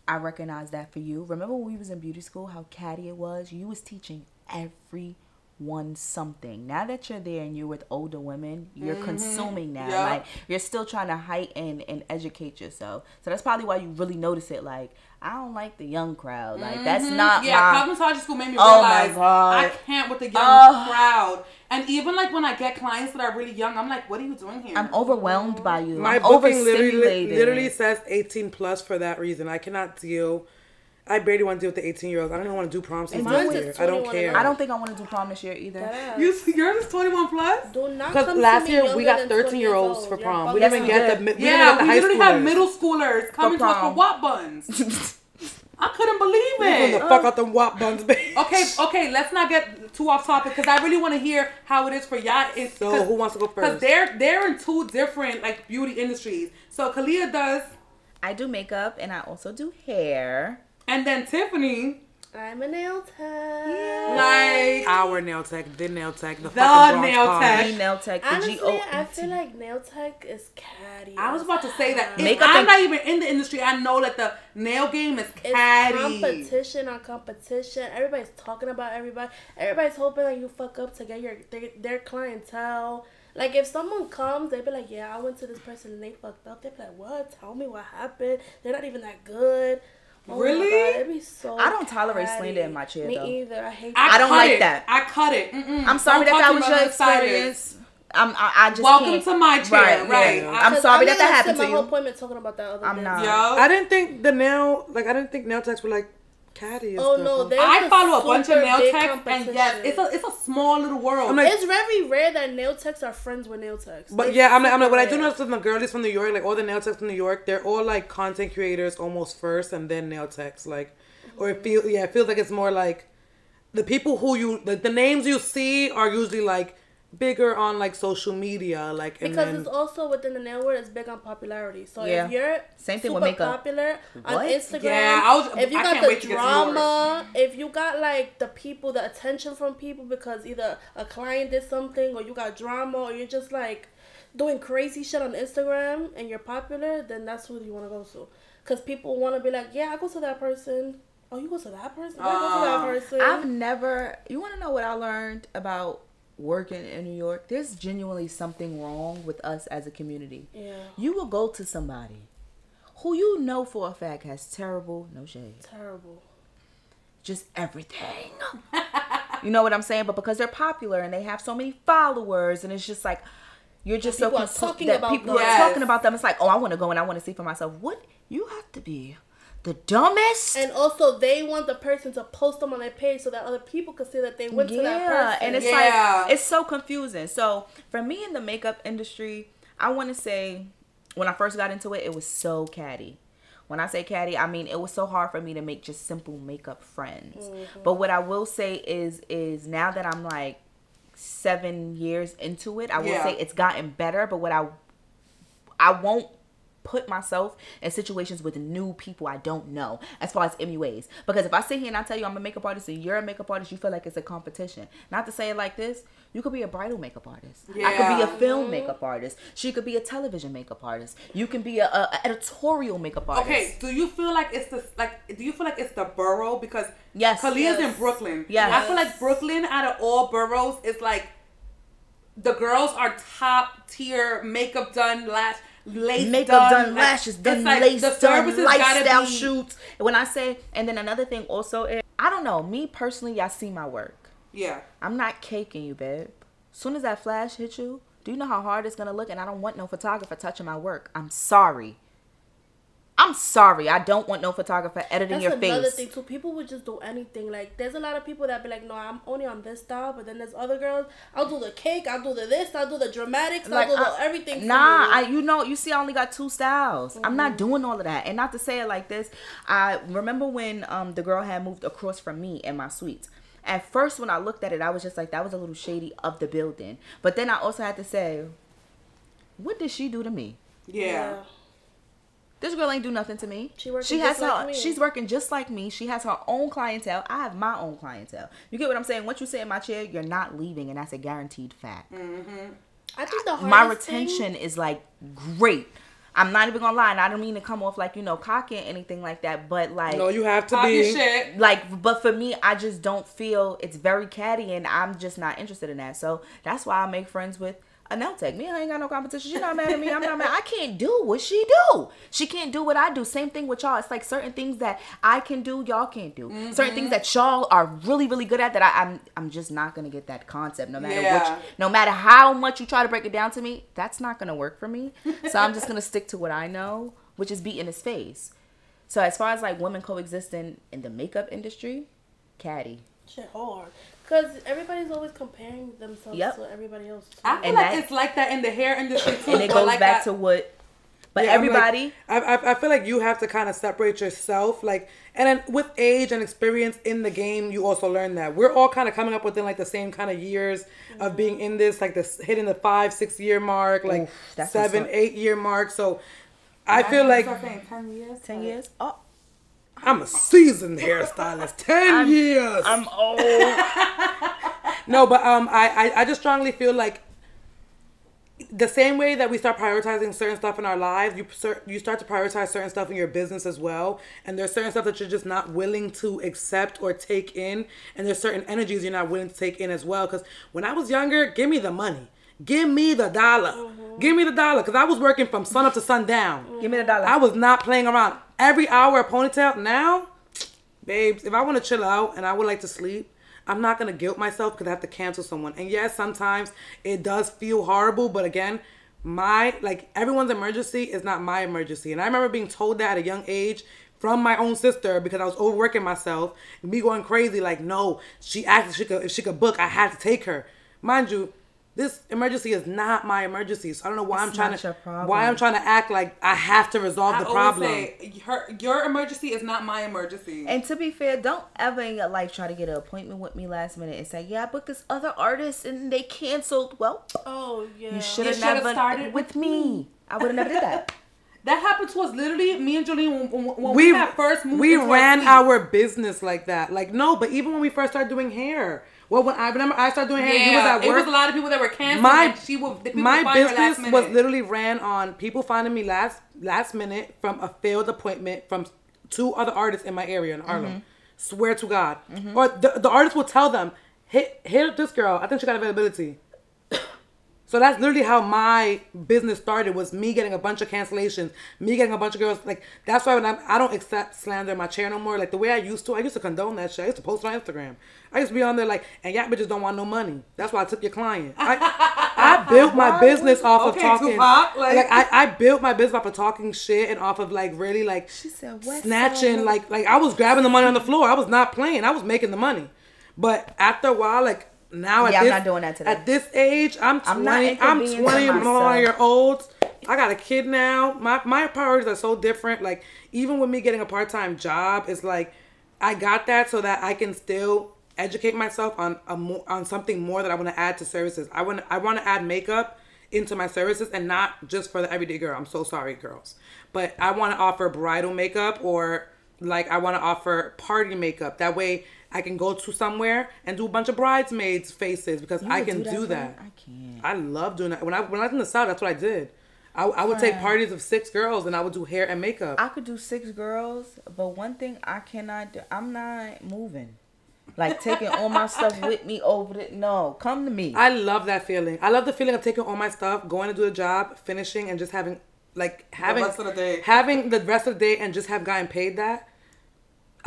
[SPEAKER 3] I recognize that for you. Remember when we was in beauty school, how catty it was? You was teaching everyone something. Now that you're there and you're with older women, you're consuming now.
[SPEAKER 2] Yeah.
[SPEAKER 3] Like, you're still trying to heighten and educate yourself. So that's probably why you really notice it. Like, I don't like the young crowd. Like, that's not
[SPEAKER 2] cosmetology school made me
[SPEAKER 3] Oh my
[SPEAKER 2] realize
[SPEAKER 3] God.
[SPEAKER 2] I can't with the young crowd. And even like when I get clients that are really young, I'm like, what are you doing here?
[SPEAKER 3] I'm overwhelmed by you.
[SPEAKER 1] My
[SPEAKER 3] I'm
[SPEAKER 1] booking
[SPEAKER 3] overstimulated.
[SPEAKER 1] literally says 18 plus for that reason. I cannot deal. I barely want to deal with the 18-year-olds. I don't even want to do prom season
[SPEAKER 4] Mine
[SPEAKER 1] this
[SPEAKER 4] is
[SPEAKER 1] year. I don't
[SPEAKER 4] 21
[SPEAKER 1] care.
[SPEAKER 4] and
[SPEAKER 3] I don't think I want to do prom this year either.
[SPEAKER 4] Yes.
[SPEAKER 2] Yours is 21 plus?
[SPEAKER 4] Do not
[SPEAKER 1] Because
[SPEAKER 4] come
[SPEAKER 1] last
[SPEAKER 4] to me
[SPEAKER 1] year we
[SPEAKER 4] younger
[SPEAKER 1] got
[SPEAKER 4] than
[SPEAKER 1] 13-year-olds
[SPEAKER 4] 20
[SPEAKER 1] for
[SPEAKER 4] years
[SPEAKER 1] prom.
[SPEAKER 4] old.
[SPEAKER 1] We
[SPEAKER 4] Yes,
[SPEAKER 1] didn't
[SPEAKER 4] we
[SPEAKER 1] even
[SPEAKER 4] did.
[SPEAKER 1] get the
[SPEAKER 2] Yeah, we
[SPEAKER 1] high
[SPEAKER 2] literally had
[SPEAKER 1] schoolers.
[SPEAKER 2] middle schoolers coming to us for
[SPEAKER 3] prom.
[SPEAKER 2] WAP buns. I couldn't believe
[SPEAKER 1] Get
[SPEAKER 2] it.
[SPEAKER 1] the fuck out the WAP buns, baby.
[SPEAKER 2] Okay, let's not get too off topic because I really want to hear how it is for y'all.
[SPEAKER 1] So who wants to go
[SPEAKER 2] Because
[SPEAKER 1] first?
[SPEAKER 2] they're in two different like beauty industries. So Kalia does,
[SPEAKER 3] I do makeup and I also do hair.
[SPEAKER 2] and then Tiffany.
[SPEAKER 4] I'm a nail tech.
[SPEAKER 2] Like
[SPEAKER 1] Our nail tech, the nail tech, the
[SPEAKER 2] The
[SPEAKER 1] fucking Bronx
[SPEAKER 2] nail
[SPEAKER 1] Pod.
[SPEAKER 2] tech.
[SPEAKER 3] The nail tech, the
[SPEAKER 4] Honestly,
[SPEAKER 3] GOET.
[SPEAKER 4] I feel like nail tech is catty.
[SPEAKER 2] I was about to say that.
[SPEAKER 3] Makeup
[SPEAKER 2] I'm
[SPEAKER 3] and-
[SPEAKER 2] not even in the industry. I know that the nail game is
[SPEAKER 4] It's
[SPEAKER 2] catty.
[SPEAKER 4] competition on competition. Everybody's talking about everybody. Everybody's hoping that you fuck up to get their clientele. Like, if someone comes, they be like, yeah, I went to this person and they fucked up. They be like, what? Tell me what happened. They're not even that good. Oh
[SPEAKER 2] Really?
[SPEAKER 4] My God, it'd be so
[SPEAKER 3] I don't tolerate
[SPEAKER 4] catty.
[SPEAKER 3] slander in my chair,
[SPEAKER 4] Me
[SPEAKER 3] though.
[SPEAKER 4] either. I hate
[SPEAKER 3] I don't
[SPEAKER 2] cut
[SPEAKER 3] like
[SPEAKER 2] it.
[SPEAKER 3] that.
[SPEAKER 2] I cut it. Mm-mm.
[SPEAKER 3] I'm sorry
[SPEAKER 2] Don't
[SPEAKER 3] that
[SPEAKER 2] talk
[SPEAKER 3] that
[SPEAKER 2] to
[SPEAKER 3] was
[SPEAKER 2] me
[SPEAKER 3] your
[SPEAKER 2] about stylist.
[SPEAKER 3] experience. I just
[SPEAKER 2] Welcome
[SPEAKER 3] can't.
[SPEAKER 2] to my chair. Right.
[SPEAKER 1] yeah.
[SPEAKER 3] I'm
[SPEAKER 4] 'Cause
[SPEAKER 3] sorry that
[SPEAKER 4] not
[SPEAKER 3] that
[SPEAKER 4] gonna
[SPEAKER 3] happened
[SPEAKER 4] spend
[SPEAKER 3] to
[SPEAKER 4] my whole
[SPEAKER 3] you.
[SPEAKER 4] appointment talking about that other
[SPEAKER 3] I'm
[SPEAKER 4] day.
[SPEAKER 3] not.
[SPEAKER 2] Yo.
[SPEAKER 1] I didn't think nail techs were like catty. And
[SPEAKER 4] Oh
[SPEAKER 1] stuff.
[SPEAKER 4] no, there's
[SPEAKER 2] I follow a bunch of
[SPEAKER 4] super
[SPEAKER 2] nail
[SPEAKER 4] big
[SPEAKER 2] techs, and
[SPEAKER 4] competition.
[SPEAKER 2] yes, it's a small little world.
[SPEAKER 1] I'm like-
[SPEAKER 4] It's very rare that nail techs are friends with nail techs.
[SPEAKER 1] But
[SPEAKER 4] It's
[SPEAKER 1] yeah, I'm like, what I do
[SPEAKER 4] super
[SPEAKER 1] notice
[SPEAKER 4] rare.
[SPEAKER 1] with the girlies from New York, like all the nail techs from New York, they're all like content creators almost first, and then nail techs, like, or it feels like it's more like the people who you like the names you see are usually like bigger on like social media, like and
[SPEAKER 4] Because
[SPEAKER 1] then,
[SPEAKER 4] it's also within the nail world, it's big on popularity. So
[SPEAKER 3] Yeah.
[SPEAKER 4] if you're
[SPEAKER 3] Same thing
[SPEAKER 4] super
[SPEAKER 3] with makeup.
[SPEAKER 4] popular on
[SPEAKER 3] What?
[SPEAKER 4] Instagram,
[SPEAKER 2] Yeah,
[SPEAKER 4] if you
[SPEAKER 2] I
[SPEAKER 4] got
[SPEAKER 2] can't
[SPEAKER 4] the
[SPEAKER 2] wait to get to
[SPEAKER 4] drama, if you got like the attention from people because either a client did something or you got drama or you're just like doing crazy shit on Instagram and you're popular, then that's who you want to go to. Because people want to be like, yeah, I go to that person. Oh, you go to that person? I go to that person.
[SPEAKER 3] I've never. You want to know what I learned about working in New York? There's genuinely something wrong with us as a community.
[SPEAKER 4] Yeah.
[SPEAKER 3] You will go to somebody who you know for a fact has terrible, no shade,
[SPEAKER 4] Terrible.
[SPEAKER 3] just everything. You know what I'm saying? But because they're popular and they have so many followers, and it's just like you're just so
[SPEAKER 4] people are
[SPEAKER 3] consumed
[SPEAKER 4] talking
[SPEAKER 3] that
[SPEAKER 4] about
[SPEAKER 3] people
[SPEAKER 4] them.
[SPEAKER 3] are
[SPEAKER 2] Yes.
[SPEAKER 3] talking about them. It's like, oh, I want to go and I want to see for myself. What? You have to be the dumbest.
[SPEAKER 4] And also, they want the person to post them on their page so that other people can see that they went to that person.
[SPEAKER 3] And it's
[SPEAKER 2] Yeah.
[SPEAKER 3] like, it's so confusing. So for me in the makeup industry, I want to say when I first got into it, it was so catty. When I say catty, I mean it was so hard for me to make just simple makeup friends. But what I will say is now that I'm like 7 years into it, I will
[SPEAKER 2] Yeah.
[SPEAKER 3] say it's gotten better. But what I won't put myself in situations with new people I don't know as far as MUAs. Because if I sit here and I tell you I'm a makeup artist and you're a makeup artist, you feel like it's a competition. Not to say it like this, you could be a bridal makeup artist. I could be
[SPEAKER 2] Yeah.
[SPEAKER 3] a film makeup artist. She could be a television makeup artist. You can be a editorial makeup artist.
[SPEAKER 2] Okay, do you feel like it's the borough? Because
[SPEAKER 3] Yes.
[SPEAKER 2] Kalia's in
[SPEAKER 4] Yes.
[SPEAKER 2] Brooklyn.
[SPEAKER 3] Yes.
[SPEAKER 2] I feel like Brooklyn out of all boroughs is like the girls are top tier, makeup done, lace
[SPEAKER 3] Makeup done,
[SPEAKER 2] like,
[SPEAKER 3] lashes done,
[SPEAKER 2] it's like
[SPEAKER 3] lace
[SPEAKER 2] the
[SPEAKER 3] done,
[SPEAKER 2] services gotta
[SPEAKER 3] lifestyle
[SPEAKER 2] be-
[SPEAKER 3] shoots. When I say, and then another thing also is, I don't know, me personally, y'all see my work.
[SPEAKER 2] Yeah.
[SPEAKER 3] I'm not caking you, babe. Soon as that flash hit you, do you know how hard it's gonna look? And I don't want no photographer touching my work. I'm sorry. I don't want no photographer editing
[SPEAKER 4] That's
[SPEAKER 3] your
[SPEAKER 4] another
[SPEAKER 3] face.
[SPEAKER 4] thing too. People would just do anything. Like, there's a lot of people that be like, no, I'm only on this style. But then there's other girls. I'll do the cake. I'll do the this. I'll do the dramatics.
[SPEAKER 3] Like,
[SPEAKER 4] I'll do the everything. for
[SPEAKER 3] Nah,
[SPEAKER 4] you.
[SPEAKER 3] you see, I only got 2 styles. I'm not doing all of that. And not to say it like this, I remember when the girl had moved across from me in my suites. At first, when I looked at it, I was just like, that was a little shady of the building. But then I also had to say, what did she do to me?
[SPEAKER 2] Yeah.
[SPEAKER 3] This girl ain't do nothing to me.
[SPEAKER 4] She working
[SPEAKER 3] She has
[SPEAKER 4] just like
[SPEAKER 3] her.
[SPEAKER 4] me.
[SPEAKER 3] She's working just like me. She has her own clientele. I have my own clientele. You get what I'm saying? Once you sit in my chair, you're not leaving, and that's a guaranteed fact.
[SPEAKER 4] I think the hardest
[SPEAKER 3] My
[SPEAKER 4] thing-
[SPEAKER 3] retention is like great. I'm not even gonna lie, and I don't mean to come off like cocky or anything like that, but like
[SPEAKER 1] No, you have to
[SPEAKER 2] Pop your
[SPEAKER 1] be.
[SPEAKER 2] shit.
[SPEAKER 3] like, but for me, I just don't feel it's very catty, and I'm just not interested in that. So that's why I make friends with a nail tech. Me, I ain't got no competition. She's not mad at me. I'm not mad. I can't do what she do. She can't do what I do. Same thing with y'all. It's like certain things that I can do, y'all can't do. Certain things that y'all are really, really good at that I'm just not gonna get that concept. No matter no matter how much you try to break it down to me, that's not gonna work for me. So I'm just gonna stick to what I know, which is beating his face. So as far as like women coexisting in the makeup industry, catty.
[SPEAKER 4] Shit hard. Because everybody's always comparing themselves
[SPEAKER 3] Yep.
[SPEAKER 4] to everybody else. Too.
[SPEAKER 2] I feel
[SPEAKER 3] And
[SPEAKER 2] like
[SPEAKER 3] that-
[SPEAKER 2] it's like that in the hair industry too.
[SPEAKER 3] And it
[SPEAKER 2] but
[SPEAKER 3] goes
[SPEAKER 2] like
[SPEAKER 3] back
[SPEAKER 2] that-
[SPEAKER 3] to what, but
[SPEAKER 1] Yeah, I'm like-
[SPEAKER 3] everybody.
[SPEAKER 1] I feel like you have to kind of separate yourself, like, and then with age and experience in the game, you also learn that we're all kind of coming up within like the same kind of years of being in this, like this hitting the 5-6 year mark, like
[SPEAKER 3] Oof, that's
[SPEAKER 1] 7-8
[SPEAKER 3] what's
[SPEAKER 1] year mark. So I feel like
[SPEAKER 2] Start saying 10 years.
[SPEAKER 3] 10 years? Oh,
[SPEAKER 1] I'm a seasoned hairstylist. 10 years.
[SPEAKER 3] I'm old.
[SPEAKER 1] No, but I just strongly feel like the same way that we start prioritizing certain stuff in our lives, you start to prioritize certain stuff in your business as well. And there's certain stuff that you're just not willing to accept or take in. And there's certain energies you're not willing to take in as well. Because when I was younger, give me the money. Give me the dollar. Mm-hmm. Give me the dollar. Because I was working from sun up to sundown.
[SPEAKER 3] Give me the dollar.
[SPEAKER 1] I was not playing around. Every hour a ponytail. Now, babes, if I want to chill out and I would like to sleep, I'm not going to guilt myself because I have to cancel someone. And yes, sometimes it does feel horrible. But again, everyone's emergency is not my emergency. And I remember being told that at a young age from my own sister because I was overworking myself. And me going crazy like, no, she asked if she could book. I had to take her. Mind you, this emergency is not my emergency. So I don't know why I'm trying to act like I have to resolve the problem.
[SPEAKER 2] Say, your emergency is not my emergency.
[SPEAKER 3] And to be fair, don't ever in your life try to get an appointment with me last minute and say, yeah, I booked this other artist and they canceled. Well, you should have never started with me. I would have never did that.
[SPEAKER 2] That happened to us literally, me and Joleen, when we had first moved.
[SPEAKER 1] We ran our business like that. Like, no, but even when we first started doing hair. Well, when I remember I started doing hair, you was at work.
[SPEAKER 2] It was a lot of people that were canceling.
[SPEAKER 1] My business was literally ran on people finding me last minute from a failed appointment from 2 other artists in my area in Harlem. Mm-hmm. Swear to God. Mm-hmm. Or the artist will tell them, hit this girl. I think she got availability. So that's literally how my business started, was me getting a bunch of cancellations, me getting a bunch of girls. Like, that's why when I don't accept slander in my chair no more. Like, the way I used to condone that shit. I used to post on Instagram. I used to be on there like, and y'all bitches don't want no money. That's why I took your client. I built my business off of talking.
[SPEAKER 2] Tupac,
[SPEAKER 1] I built my business off of talking shit and off of like really like
[SPEAKER 3] she said,
[SPEAKER 1] snatching. Like I was grabbing the money on the floor. I was not playing. I was making the money. But after a while, like, now
[SPEAKER 3] I'm not doing that today.
[SPEAKER 1] At this age, I'm 20 years old. I got a kid now. My priorities are so different. Like, even with me getting a part-time job, it's like I got that so that I can still educate myself on something more that I want to add to services. I want to add makeup into my services, and not just for the everyday girl. I'm so sorry, girls. But I want to offer bridal makeup, or like I want to offer party makeup. That way I can go to somewhere and do a bunch of bridesmaids' faces, because I can do that.
[SPEAKER 3] I can't.
[SPEAKER 1] I love doing that. When I was in the South, that's what I did. I would take parties of 6 girls and I would do hair and makeup.
[SPEAKER 3] I could do 6 girls, but one thing I cannot do, I'm not moving. Like, taking all my stuff with me over it. No, come to me.
[SPEAKER 1] I love that feeling. I love the feeling of taking all my stuff, going to do a job, finishing, and just having the rest of the day. Having the rest of the day and just have gotten paid that.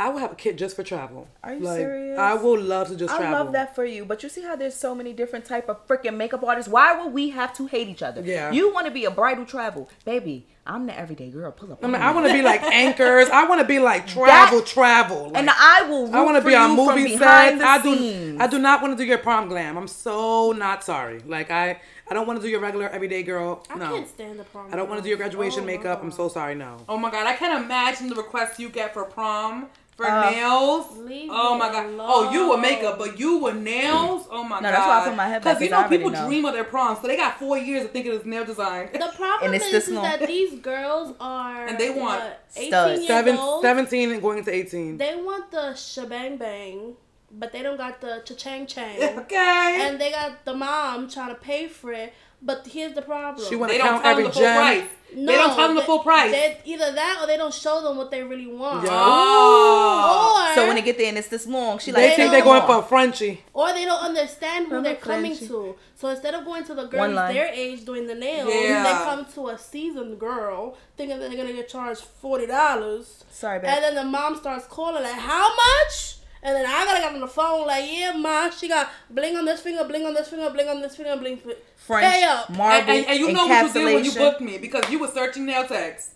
[SPEAKER 1] I will have a kit just for travel.
[SPEAKER 3] Are you serious?
[SPEAKER 1] I will love to just travel.
[SPEAKER 3] I love that for you. But you see how there's so many different type of freaking makeup artists? Why would we have to hate each other?
[SPEAKER 1] Yeah.
[SPEAKER 3] You want to be a bridal travel. Baby, I'm the everyday girl. Pull up.
[SPEAKER 1] I want to be like anchors. I want to be like travel. Like,
[SPEAKER 3] and I will root
[SPEAKER 1] I want to be on movie
[SPEAKER 3] sets.
[SPEAKER 1] I do not want to do your prom glam. I'm so not sorry. Like, I don't want to do your regular everyday girl. No.
[SPEAKER 4] I can't stand the prom.
[SPEAKER 1] I don't want to do your graduation makeup. I'm so sorry. No.
[SPEAKER 2] Oh my God. I can't imagine the requests you get for prom. For nails, oh my God!
[SPEAKER 4] Alone.
[SPEAKER 2] Oh, you were makeup, but you were nails. Oh my God!
[SPEAKER 3] No, that's why I put my head back.
[SPEAKER 2] Because people dream of their proms, so they got 4 years of thinking it's nail design.
[SPEAKER 4] The problem is that these girls are
[SPEAKER 2] and they want
[SPEAKER 4] 18 years old,
[SPEAKER 1] 17 and going into 18.
[SPEAKER 4] They want the shebang bang, but they don't got the cha-chang chang.
[SPEAKER 2] Okay.
[SPEAKER 4] And they got the mom trying to pay for it. But here's the problem.
[SPEAKER 1] She want to count every gem.
[SPEAKER 2] No, they don't tell them the full price.
[SPEAKER 4] Either that or they don't show them what they really want.
[SPEAKER 1] Yeah.
[SPEAKER 3] Oh. So when they get there and it's this long,
[SPEAKER 1] they think they're going for a Frenchie.
[SPEAKER 4] Or they don't understand who they're coming to. So instead of going to the girls their age doing the nails, they come to a seasoned girl thinking that they're going to get charged $40.
[SPEAKER 3] Sorry, babe.
[SPEAKER 4] And then the mom starts calling like, how much? And then I gotta get on the phone like, yeah, ma, she got bling on this finger, bling on this finger, bling on this finger, bling.
[SPEAKER 3] French,
[SPEAKER 4] pay up.
[SPEAKER 3] marble,
[SPEAKER 2] and you know what you did when you booked me, because you were searching nail techs.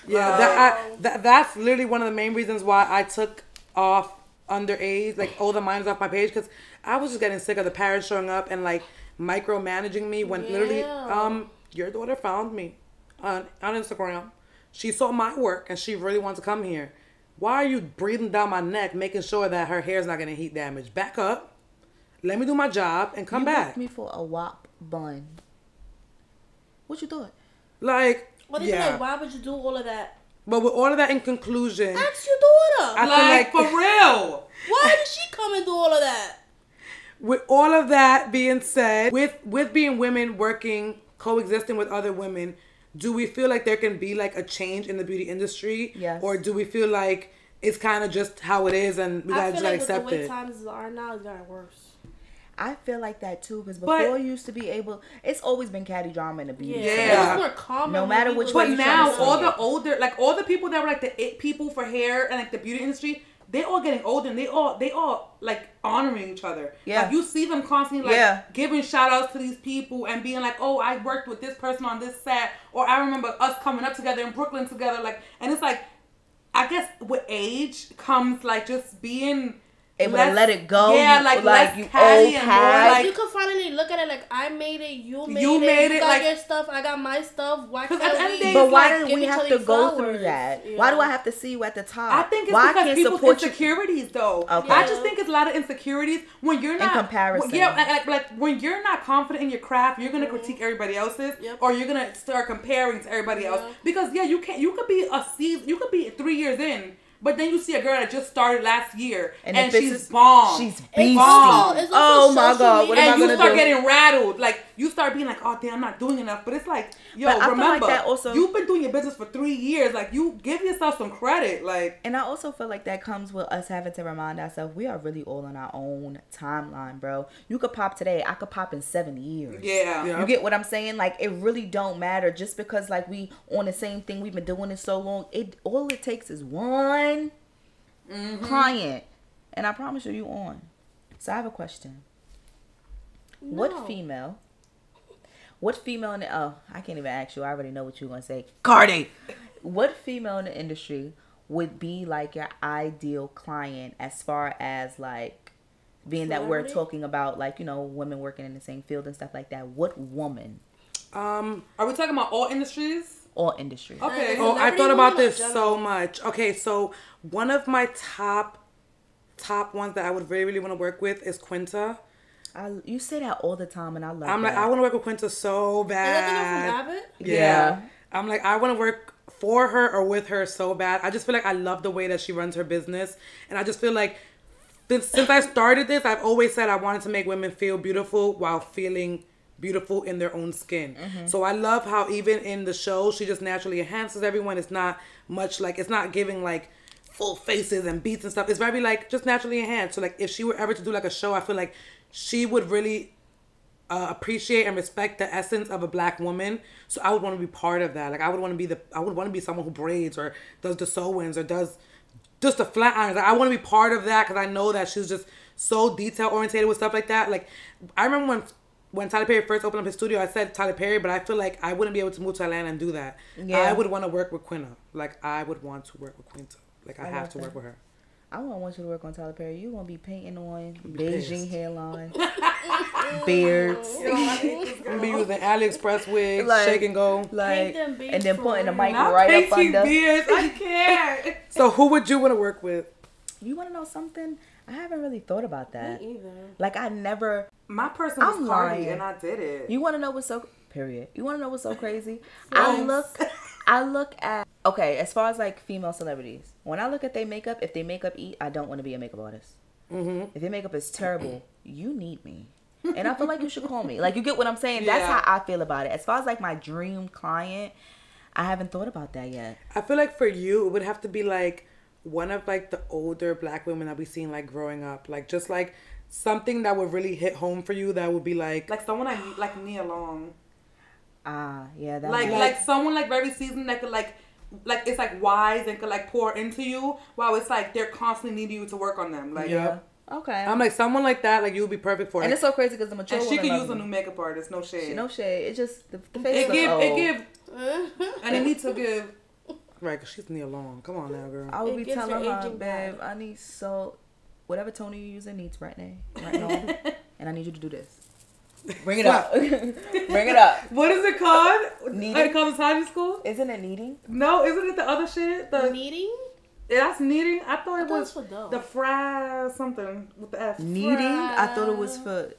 [SPEAKER 1] Yeah, that's literally one of the main reasons why I took off underage, like all the minors off my page, because I was just getting sick of the parents showing up and like micromanaging me when literally, your daughter found me on Instagram. She saw my work and she really wants to come here. Why are you breathing down my neck, making sure that her hair's not going to heat damage? Back up. Let me do my job and come back.
[SPEAKER 3] You booked me for a WAP bun. What you thought?
[SPEAKER 1] Like,
[SPEAKER 4] Like, why would you do all of that?
[SPEAKER 1] But with all of that in conclusion,
[SPEAKER 4] Ask your daughter.
[SPEAKER 1] I feel like
[SPEAKER 2] for real.
[SPEAKER 4] Why did she come and do all of that?
[SPEAKER 1] with all of that being said, with being women working, coexisting with other women, do we feel like there can be like a change in the beauty industry?
[SPEAKER 3] Yes.
[SPEAKER 1] Or do we feel like it's kind of just how it is and we gotta just
[SPEAKER 4] like
[SPEAKER 1] accept
[SPEAKER 4] with the way
[SPEAKER 1] it?
[SPEAKER 4] times are now, it's gotten worse.
[SPEAKER 3] I feel like that too, because before you used to be able, it's always been catty drama in the beauty.
[SPEAKER 1] Yeah.
[SPEAKER 4] It was more common.
[SPEAKER 3] No matter which way
[SPEAKER 2] But
[SPEAKER 3] you
[SPEAKER 2] now,
[SPEAKER 3] try to
[SPEAKER 2] all
[SPEAKER 3] say
[SPEAKER 2] the
[SPEAKER 3] it.
[SPEAKER 2] older, like all the people that were like the it people for hair and like the beauty industry, they all getting older and they all like honoring each other.
[SPEAKER 3] Yeah.
[SPEAKER 2] Like you see them constantly like
[SPEAKER 3] Yeah.
[SPEAKER 2] giving shout outs to these people and being like, oh, I worked with this person on this set, or I remember us coming up together in Brooklyn together. Like, and it's like, I guess with age comes like just being
[SPEAKER 3] able to let it go.
[SPEAKER 2] Yeah, like less
[SPEAKER 3] you
[SPEAKER 2] catty
[SPEAKER 3] old
[SPEAKER 2] and more
[SPEAKER 3] hat.
[SPEAKER 2] like
[SPEAKER 4] you can finally look at it like I made it, you made
[SPEAKER 2] You
[SPEAKER 4] it,
[SPEAKER 2] made
[SPEAKER 4] you
[SPEAKER 2] it,
[SPEAKER 4] got
[SPEAKER 2] like-
[SPEAKER 4] your stuff, I got my stuff. Why
[SPEAKER 2] 'Cause
[SPEAKER 4] can't
[SPEAKER 2] at the end of the
[SPEAKER 4] we?
[SPEAKER 2] day,
[SPEAKER 3] But
[SPEAKER 2] it's
[SPEAKER 3] why
[SPEAKER 2] like,
[SPEAKER 3] do
[SPEAKER 4] give
[SPEAKER 3] we
[SPEAKER 4] each
[SPEAKER 3] have
[SPEAKER 4] other
[SPEAKER 3] to go
[SPEAKER 4] flowers?
[SPEAKER 3] through that?
[SPEAKER 4] Yeah.
[SPEAKER 3] Why do I have to see you at the top?
[SPEAKER 2] I think it's
[SPEAKER 3] why
[SPEAKER 2] because people's
[SPEAKER 3] support you?
[SPEAKER 2] insecurities, though.
[SPEAKER 3] Okay.
[SPEAKER 2] I just think it's a lot of insecurities when you're not
[SPEAKER 3] comparison.
[SPEAKER 2] Yeah, like when you're not confident in your craft, you're gonna critique everybody else's,
[SPEAKER 4] Yep.
[SPEAKER 2] or you're gonna start comparing to everybody else. Because you can't. You could be a season. You could be 3 years in. But then you see a girl that just started last year and
[SPEAKER 3] if this
[SPEAKER 2] she's
[SPEAKER 3] is-
[SPEAKER 2] bomb.
[SPEAKER 3] She's
[SPEAKER 4] It's
[SPEAKER 3] beastie.
[SPEAKER 4] also- it's also
[SPEAKER 3] Oh my
[SPEAKER 4] social
[SPEAKER 3] God,
[SPEAKER 4] media.
[SPEAKER 3] what am I
[SPEAKER 2] and you
[SPEAKER 3] gonna
[SPEAKER 2] start
[SPEAKER 3] do?
[SPEAKER 2] getting rattled. Like you start being like, oh damn, I'm not doing enough. But it's like, yo,
[SPEAKER 3] But I feel
[SPEAKER 2] remember,
[SPEAKER 3] like that also-
[SPEAKER 2] you've been doing your business for 3 years. Like you give yourself some credit. Like
[SPEAKER 3] And I also feel like that comes with us having to remind ourselves we are really all on our own timeline, bro. You could pop today, I could pop in 7 years.
[SPEAKER 2] yeah.
[SPEAKER 1] Yeah.
[SPEAKER 3] You get what I'm saying? Like it really don't matter just because like we on the same thing, we've been doing it so long. All it takes is one client, and I promise you on. So I have a question. What female in the, oh, I can't even ask you. I already know what you're gonna say. Cardi. What female in the industry would be like your ideal client as far as like being that we're
[SPEAKER 4] Celebrity?
[SPEAKER 3] talking about like, you know, women working in the same field and stuff like that? What woman
[SPEAKER 2] Are we talking about all industries?
[SPEAKER 3] or industry?
[SPEAKER 2] Okay.
[SPEAKER 1] Oh, I
[SPEAKER 4] Celebrity
[SPEAKER 1] thought about
[SPEAKER 4] women or
[SPEAKER 1] this
[SPEAKER 4] general?
[SPEAKER 1] so much. Okay, so one of my top ones that I would really, really want to work with is Quinta.
[SPEAKER 3] You say that all the time, and I love.
[SPEAKER 1] I'm like, I want to work with Quinta so
[SPEAKER 4] Is that the
[SPEAKER 1] bad.
[SPEAKER 4] girl from Abbott?
[SPEAKER 3] Yeah.
[SPEAKER 1] I'm like, I want to work for her or with her so bad. I just feel like I love the way that she runs her business. And I just feel like since I started this, I've always said I wanted to make women feel beautiful while feeling beautiful in their own skin. So I love how even in the show, she just naturally enhances everyone. It's not much like, it's not giving like full faces and beats and stuff. It's very like just naturally enhanced. So like if she were ever to do like a show, I feel like she would really appreciate and respect the essence of a black woman. So I would want to be part of that. Like I would want to be someone who braids or does the sew-ins or does just the flat irons. Like, I want to be part of that because I know that she's just so detail oriented with stuff like that. Like I remember when Tyler Perry first opened up his studio, I said Tyler Perry, but I feel like I wouldn't be able to move to Atlanta and do that.
[SPEAKER 3] Yeah.
[SPEAKER 1] I would want to work with Quinta. Like I would want to work with Quinta. Like I have
[SPEAKER 3] love
[SPEAKER 1] to
[SPEAKER 3] that.
[SPEAKER 1] work with her.
[SPEAKER 3] I won't want you to work on Tyler Perry. You gonna be painting on
[SPEAKER 1] pissed.
[SPEAKER 3] Beijing hairline, beards,
[SPEAKER 1] I'm gonna be using AliExpress wigs,
[SPEAKER 3] Like-
[SPEAKER 1] shake and go.
[SPEAKER 3] like,
[SPEAKER 4] them beards
[SPEAKER 3] and then
[SPEAKER 4] for
[SPEAKER 3] putting the
[SPEAKER 4] her.
[SPEAKER 3] mic
[SPEAKER 2] Not
[SPEAKER 3] right up
[SPEAKER 2] painting
[SPEAKER 3] under.
[SPEAKER 2] beards. I can't.
[SPEAKER 1] So who would you want to work with?
[SPEAKER 3] You want to know something? I haven't really thought about that.
[SPEAKER 4] Me either.
[SPEAKER 3] Like I never.
[SPEAKER 2] My person was
[SPEAKER 3] I'm
[SPEAKER 2] Cardi,
[SPEAKER 3] lying.
[SPEAKER 2] and I did it.
[SPEAKER 3] You want to know what's so period? You want to know what's so crazy? I look at okay. As far as like female celebrities, when I look at their makeup, if they makeup eat, I don't want to be a makeup artist. If your makeup is terrible, you need me. And I feel like you should call me. Like, you get what I'm saying? That's
[SPEAKER 2] Yeah.
[SPEAKER 3] how I feel about it. As far as like my dream client, I haven't thought about that yet.
[SPEAKER 1] I feel like for you, it would have to be like one of like the older black women that we seen like growing up. Like just like something that would really hit home for you that would be like
[SPEAKER 2] Like someone like Nia Long.
[SPEAKER 3] Yeah, that
[SPEAKER 2] Like someone like very seasoned that could like it's like wise and could like pour into you while it's like they're constantly needing you to work on them. Like
[SPEAKER 1] Yeah.
[SPEAKER 3] Okay.
[SPEAKER 1] I'm like someone like that, like you would be perfect for
[SPEAKER 3] and
[SPEAKER 1] it.
[SPEAKER 3] it's so crazy because the mature
[SPEAKER 2] and she
[SPEAKER 3] women
[SPEAKER 2] could
[SPEAKER 3] love
[SPEAKER 2] use a
[SPEAKER 3] me.
[SPEAKER 2] new makeup artist. No shade.
[SPEAKER 3] No shade. It's just the face looks old.
[SPEAKER 2] It give and it needs to give.
[SPEAKER 1] Right, cause she's Nia Long. Come on now, girl.
[SPEAKER 3] I would
[SPEAKER 4] It
[SPEAKER 3] be
[SPEAKER 4] gets
[SPEAKER 3] telling
[SPEAKER 4] your
[SPEAKER 3] her,
[SPEAKER 4] aging
[SPEAKER 3] babe,
[SPEAKER 4] bad.
[SPEAKER 3] I need whatever toner you're using needs right now, and I need you to do this. Bring it up. Bring it up.
[SPEAKER 2] What is it called?
[SPEAKER 3] Kneading?
[SPEAKER 2] It comes high school.
[SPEAKER 3] Isn't it kneading?
[SPEAKER 2] No, isn't it the other shit? The
[SPEAKER 4] Kneading?
[SPEAKER 2] that's kneading. I thought it
[SPEAKER 4] thought it
[SPEAKER 2] was
[SPEAKER 4] was for dough.
[SPEAKER 2] the fry something with the F.
[SPEAKER 3] Kneading? I thought it was for.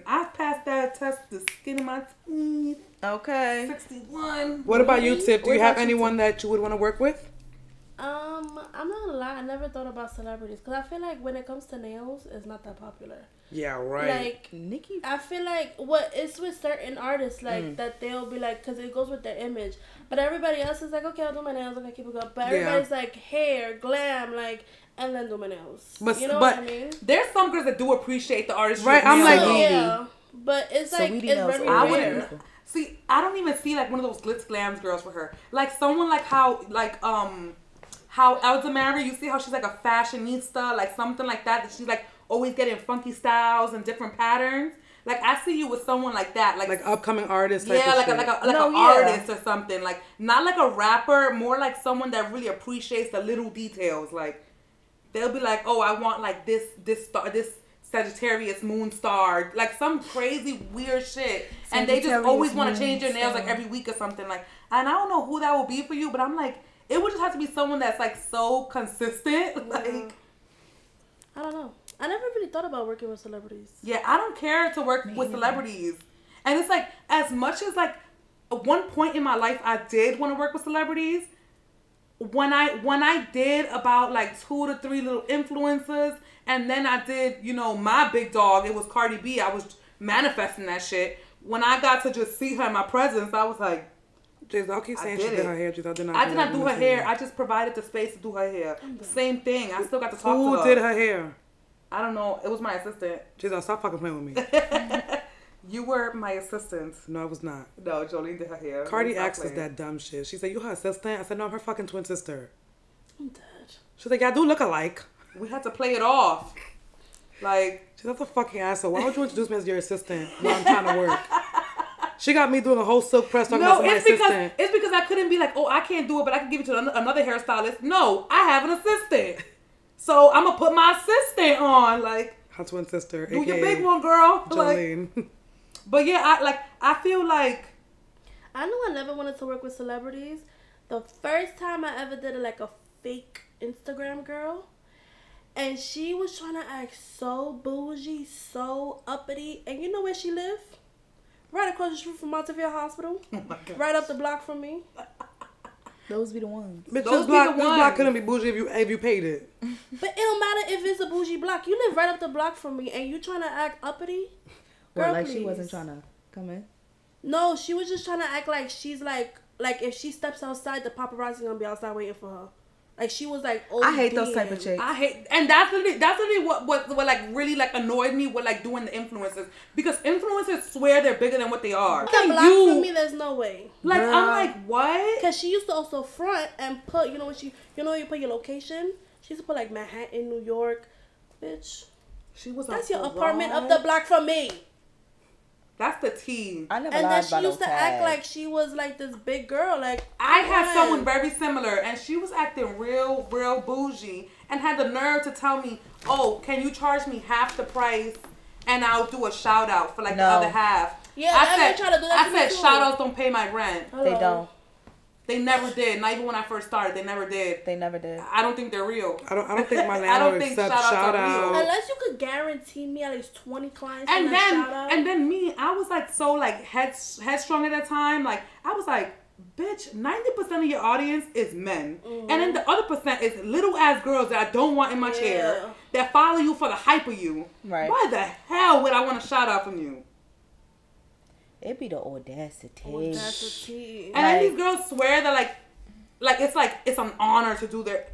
[SPEAKER 2] I've passed that test, the skin of my teeth.
[SPEAKER 3] Okay.
[SPEAKER 2] 61.
[SPEAKER 1] What about you, Tiff? Do
[SPEAKER 3] What
[SPEAKER 1] you have
[SPEAKER 3] about you,
[SPEAKER 1] anyone that you would want to work with?
[SPEAKER 4] I'm not gonna lie, I never thought about celebrities because I feel like when it comes to nails, it's not that popular.
[SPEAKER 1] Yeah, right.
[SPEAKER 4] Like
[SPEAKER 3] Nicki.
[SPEAKER 4] I feel like what it's with certain artists like that they'll be like because it goes with their image, but everybody else is like, okay, I'll do my nails, okay, keep it going. But everybody's like hair, glam, like, and then do my nails.
[SPEAKER 1] But-
[SPEAKER 4] you know
[SPEAKER 1] but-
[SPEAKER 4] what I mean?
[SPEAKER 2] There's some girls that do appreciate the artistry.
[SPEAKER 1] Right,
[SPEAKER 2] of
[SPEAKER 1] I'm
[SPEAKER 2] nails,
[SPEAKER 1] like,
[SPEAKER 2] though.
[SPEAKER 4] yeah, but it's like
[SPEAKER 3] Saweetie
[SPEAKER 4] it's
[SPEAKER 3] nails
[SPEAKER 4] very
[SPEAKER 3] are
[SPEAKER 2] I
[SPEAKER 3] really
[SPEAKER 4] rare.
[SPEAKER 2] wouldn't.
[SPEAKER 3] beautiful.
[SPEAKER 2] See, I don't even see like one of those glitz glams girls for her. Like someone like how Elsa Mary, you see how she's like a fashionista, like something like that. That she's like always getting funky styles and different patterns. Like I see you with someone like that, like
[SPEAKER 1] upcoming artist. Type
[SPEAKER 2] yeah,
[SPEAKER 1] of
[SPEAKER 2] like
[SPEAKER 1] shit.
[SPEAKER 2] an artist or something. Like not like a rapper, more like someone that really appreciates the little details. Like they'll be like, oh, I want like this star, this Sagittarius moon star, like some crazy weird shit, and they just always want to change their nails like every week or something. Like, and I don't know who that will be for you, but I'm like, it would just have to be someone that's like so consistent. Like,
[SPEAKER 4] I don't know. I never really thought about working with celebrities.
[SPEAKER 2] yeah, I don't care to work with celebrities, and it's like as much as like at one point in my life I did want to work with celebrities. When I did about like 2 to 3 little influencers, and then I did, you know, my big dog, it was Cardi B. I was manifesting that shit. When I got to just see her in my presence, I was like,
[SPEAKER 1] Jeizel, I'll keep saying
[SPEAKER 2] I
[SPEAKER 1] she
[SPEAKER 2] did
[SPEAKER 1] did
[SPEAKER 2] it.
[SPEAKER 1] her hair. Jeizel did not.
[SPEAKER 2] I did not do her hair. I just provided the space to do her hair. Same thing. I still got to talk
[SPEAKER 1] Who
[SPEAKER 2] to her.
[SPEAKER 1] did her hair?
[SPEAKER 2] I don't know. It was my assistant.
[SPEAKER 1] Jeizel, stop fucking playing with me.
[SPEAKER 2] You were my assistant.
[SPEAKER 1] No, I was not.
[SPEAKER 2] No, Joleen did her hair.
[SPEAKER 1] Cardi
[SPEAKER 2] Stop
[SPEAKER 1] asked us
[SPEAKER 2] playing.
[SPEAKER 1] that dumb shit. She said, "You her assistant?" I said, "No, I'm her fucking twin sister."
[SPEAKER 4] I'm dead.
[SPEAKER 1] She's like, "Y'all do look alike."
[SPEAKER 2] We had to play it off. Like,
[SPEAKER 1] She's like, "That's a fucking asshole. Why would you introduce me as your assistant while I'm trying to work?" She got me doing a whole silk press talking
[SPEAKER 2] no,
[SPEAKER 1] about my assistant.
[SPEAKER 2] it's because I couldn't be like, oh, I can't do it, but I can give it to another hairstylist. No, I have an assistant. So I'm going to put my assistant on. Like,
[SPEAKER 1] Her twin sister,
[SPEAKER 2] do
[SPEAKER 1] aka
[SPEAKER 2] your big one, girl. Like,
[SPEAKER 1] Joleen.
[SPEAKER 2] but yeah, I feel like,
[SPEAKER 4] I knew I never wanted to work with celebrities. The first time I ever did like a fake Instagram girl, and she was trying to act so bougie, so uppity, and you know where she lived? Right across the street from Montevideo Hospital.
[SPEAKER 2] oh my God.
[SPEAKER 4] Right up the block from me.
[SPEAKER 3] Those be the ones.
[SPEAKER 1] Bitch,
[SPEAKER 2] Those
[SPEAKER 1] this block,
[SPEAKER 2] be the
[SPEAKER 1] this block
[SPEAKER 2] ones.
[SPEAKER 1] couldn't be bougie if you paid it.
[SPEAKER 4] But it don't matter if it's a bougie block. You live right up the block from me, and you trying to act uppity?
[SPEAKER 3] Well,
[SPEAKER 4] Girl,
[SPEAKER 3] like she
[SPEAKER 4] please.
[SPEAKER 3] wasn't trying to come in.
[SPEAKER 4] No, she was just trying to act like she's like if she steps outside, the paparazzi gonna be outside waiting for her. Like she was like,
[SPEAKER 3] I hate those
[SPEAKER 4] ODing.
[SPEAKER 3] type of chicks.
[SPEAKER 2] I hate, and that's literally what like really like annoyed me with like doing the influencers, because influencers swear they're bigger than what they are.
[SPEAKER 4] The block from me, there's no way.
[SPEAKER 2] Like
[SPEAKER 3] Girl.
[SPEAKER 2] I'm like, what?
[SPEAKER 4] Cause she used to also front and put, you know you put your location. She used to put like Manhattan, New York, bitch.
[SPEAKER 2] She was
[SPEAKER 4] That's
[SPEAKER 2] a
[SPEAKER 4] your apartment
[SPEAKER 2] fraud.
[SPEAKER 4] up the block from me.
[SPEAKER 2] That's the tea.
[SPEAKER 3] I never
[SPEAKER 4] And
[SPEAKER 3] lied
[SPEAKER 4] then she
[SPEAKER 3] about
[SPEAKER 4] used
[SPEAKER 3] no
[SPEAKER 4] to
[SPEAKER 3] tag.
[SPEAKER 4] act like she was like this big girl. Like
[SPEAKER 2] I had
[SPEAKER 4] come
[SPEAKER 2] someone
[SPEAKER 4] on.
[SPEAKER 2] very similar, and she was acting real bougie, and had the nerve to tell me, "Oh, can you charge me half the price, and I'll do a shout out for like the
[SPEAKER 3] No.
[SPEAKER 2] other half."
[SPEAKER 4] Yeah,
[SPEAKER 2] I
[SPEAKER 4] I've been trying to do that
[SPEAKER 2] I
[SPEAKER 4] to me
[SPEAKER 2] said,
[SPEAKER 4] too.
[SPEAKER 2] shout outs don't pay my rent.
[SPEAKER 4] Hello.
[SPEAKER 3] They don't.
[SPEAKER 2] They never did. Not even when I first started, they never did.
[SPEAKER 3] They never did.
[SPEAKER 2] I don't think they're real.
[SPEAKER 1] I don't think my
[SPEAKER 2] I don't
[SPEAKER 1] landlord
[SPEAKER 2] think
[SPEAKER 1] accepts
[SPEAKER 2] shout-outs
[SPEAKER 1] shout
[SPEAKER 2] are real.
[SPEAKER 1] out.
[SPEAKER 4] Unless you could guarantee me at least 20 clients.
[SPEAKER 2] And
[SPEAKER 4] from that
[SPEAKER 2] then
[SPEAKER 4] shout out.
[SPEAKER 2] and then me, I was like so like headstrong at that time. Like I was like, bitch, 90% of your audience is men, and then the other percent is little ass girls that I don't want in my chair that follow you for the hype of you.
[SPEAKER 3] Right.
[SPEAKER 2] Why the hell would I want a shout out from you?
[SPEAKER 3] It be the audacity.
[SPEAKER 4] Audacity.
[SPEAKER 2] And then
[SPEAKER 3] Like-
[SPEAKER 2] these girls swear that like it's an honor to do their.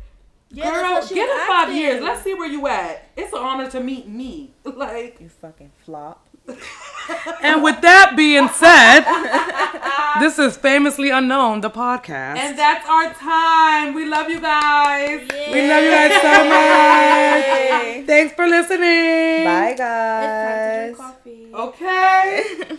[SPEAKER 4] Yeah, that's
[SPEAKER 2] Girl,
[SPEAKER 4] what she
[SPEAKER 2] give
[SPEAKER 4] was
[SPEAKER 2] it 5
[SPEAKER 4] acting.
[SPEAKER 2] years. Let's see where you at. It's an honor to meet me. Like,
[SPEAKER 3] You fucking flop.
[SPEAKER 1] And with that being said, this is Famously Unknown, the podcast.
[SPEAKER 2] and that's our time. We love you guys.
[SPEAKER 1] We love you guys so much.
[SPEAKER 3] Yay.
[SPEAKER 1] Thanks for listening.
[SPEAKER 3] Bye,
[SPEAKER 4] It's time to
[SPEAKER 3] guys.
[SPEAKER 4] drink coffee.
[SPEAKER 2] Okay.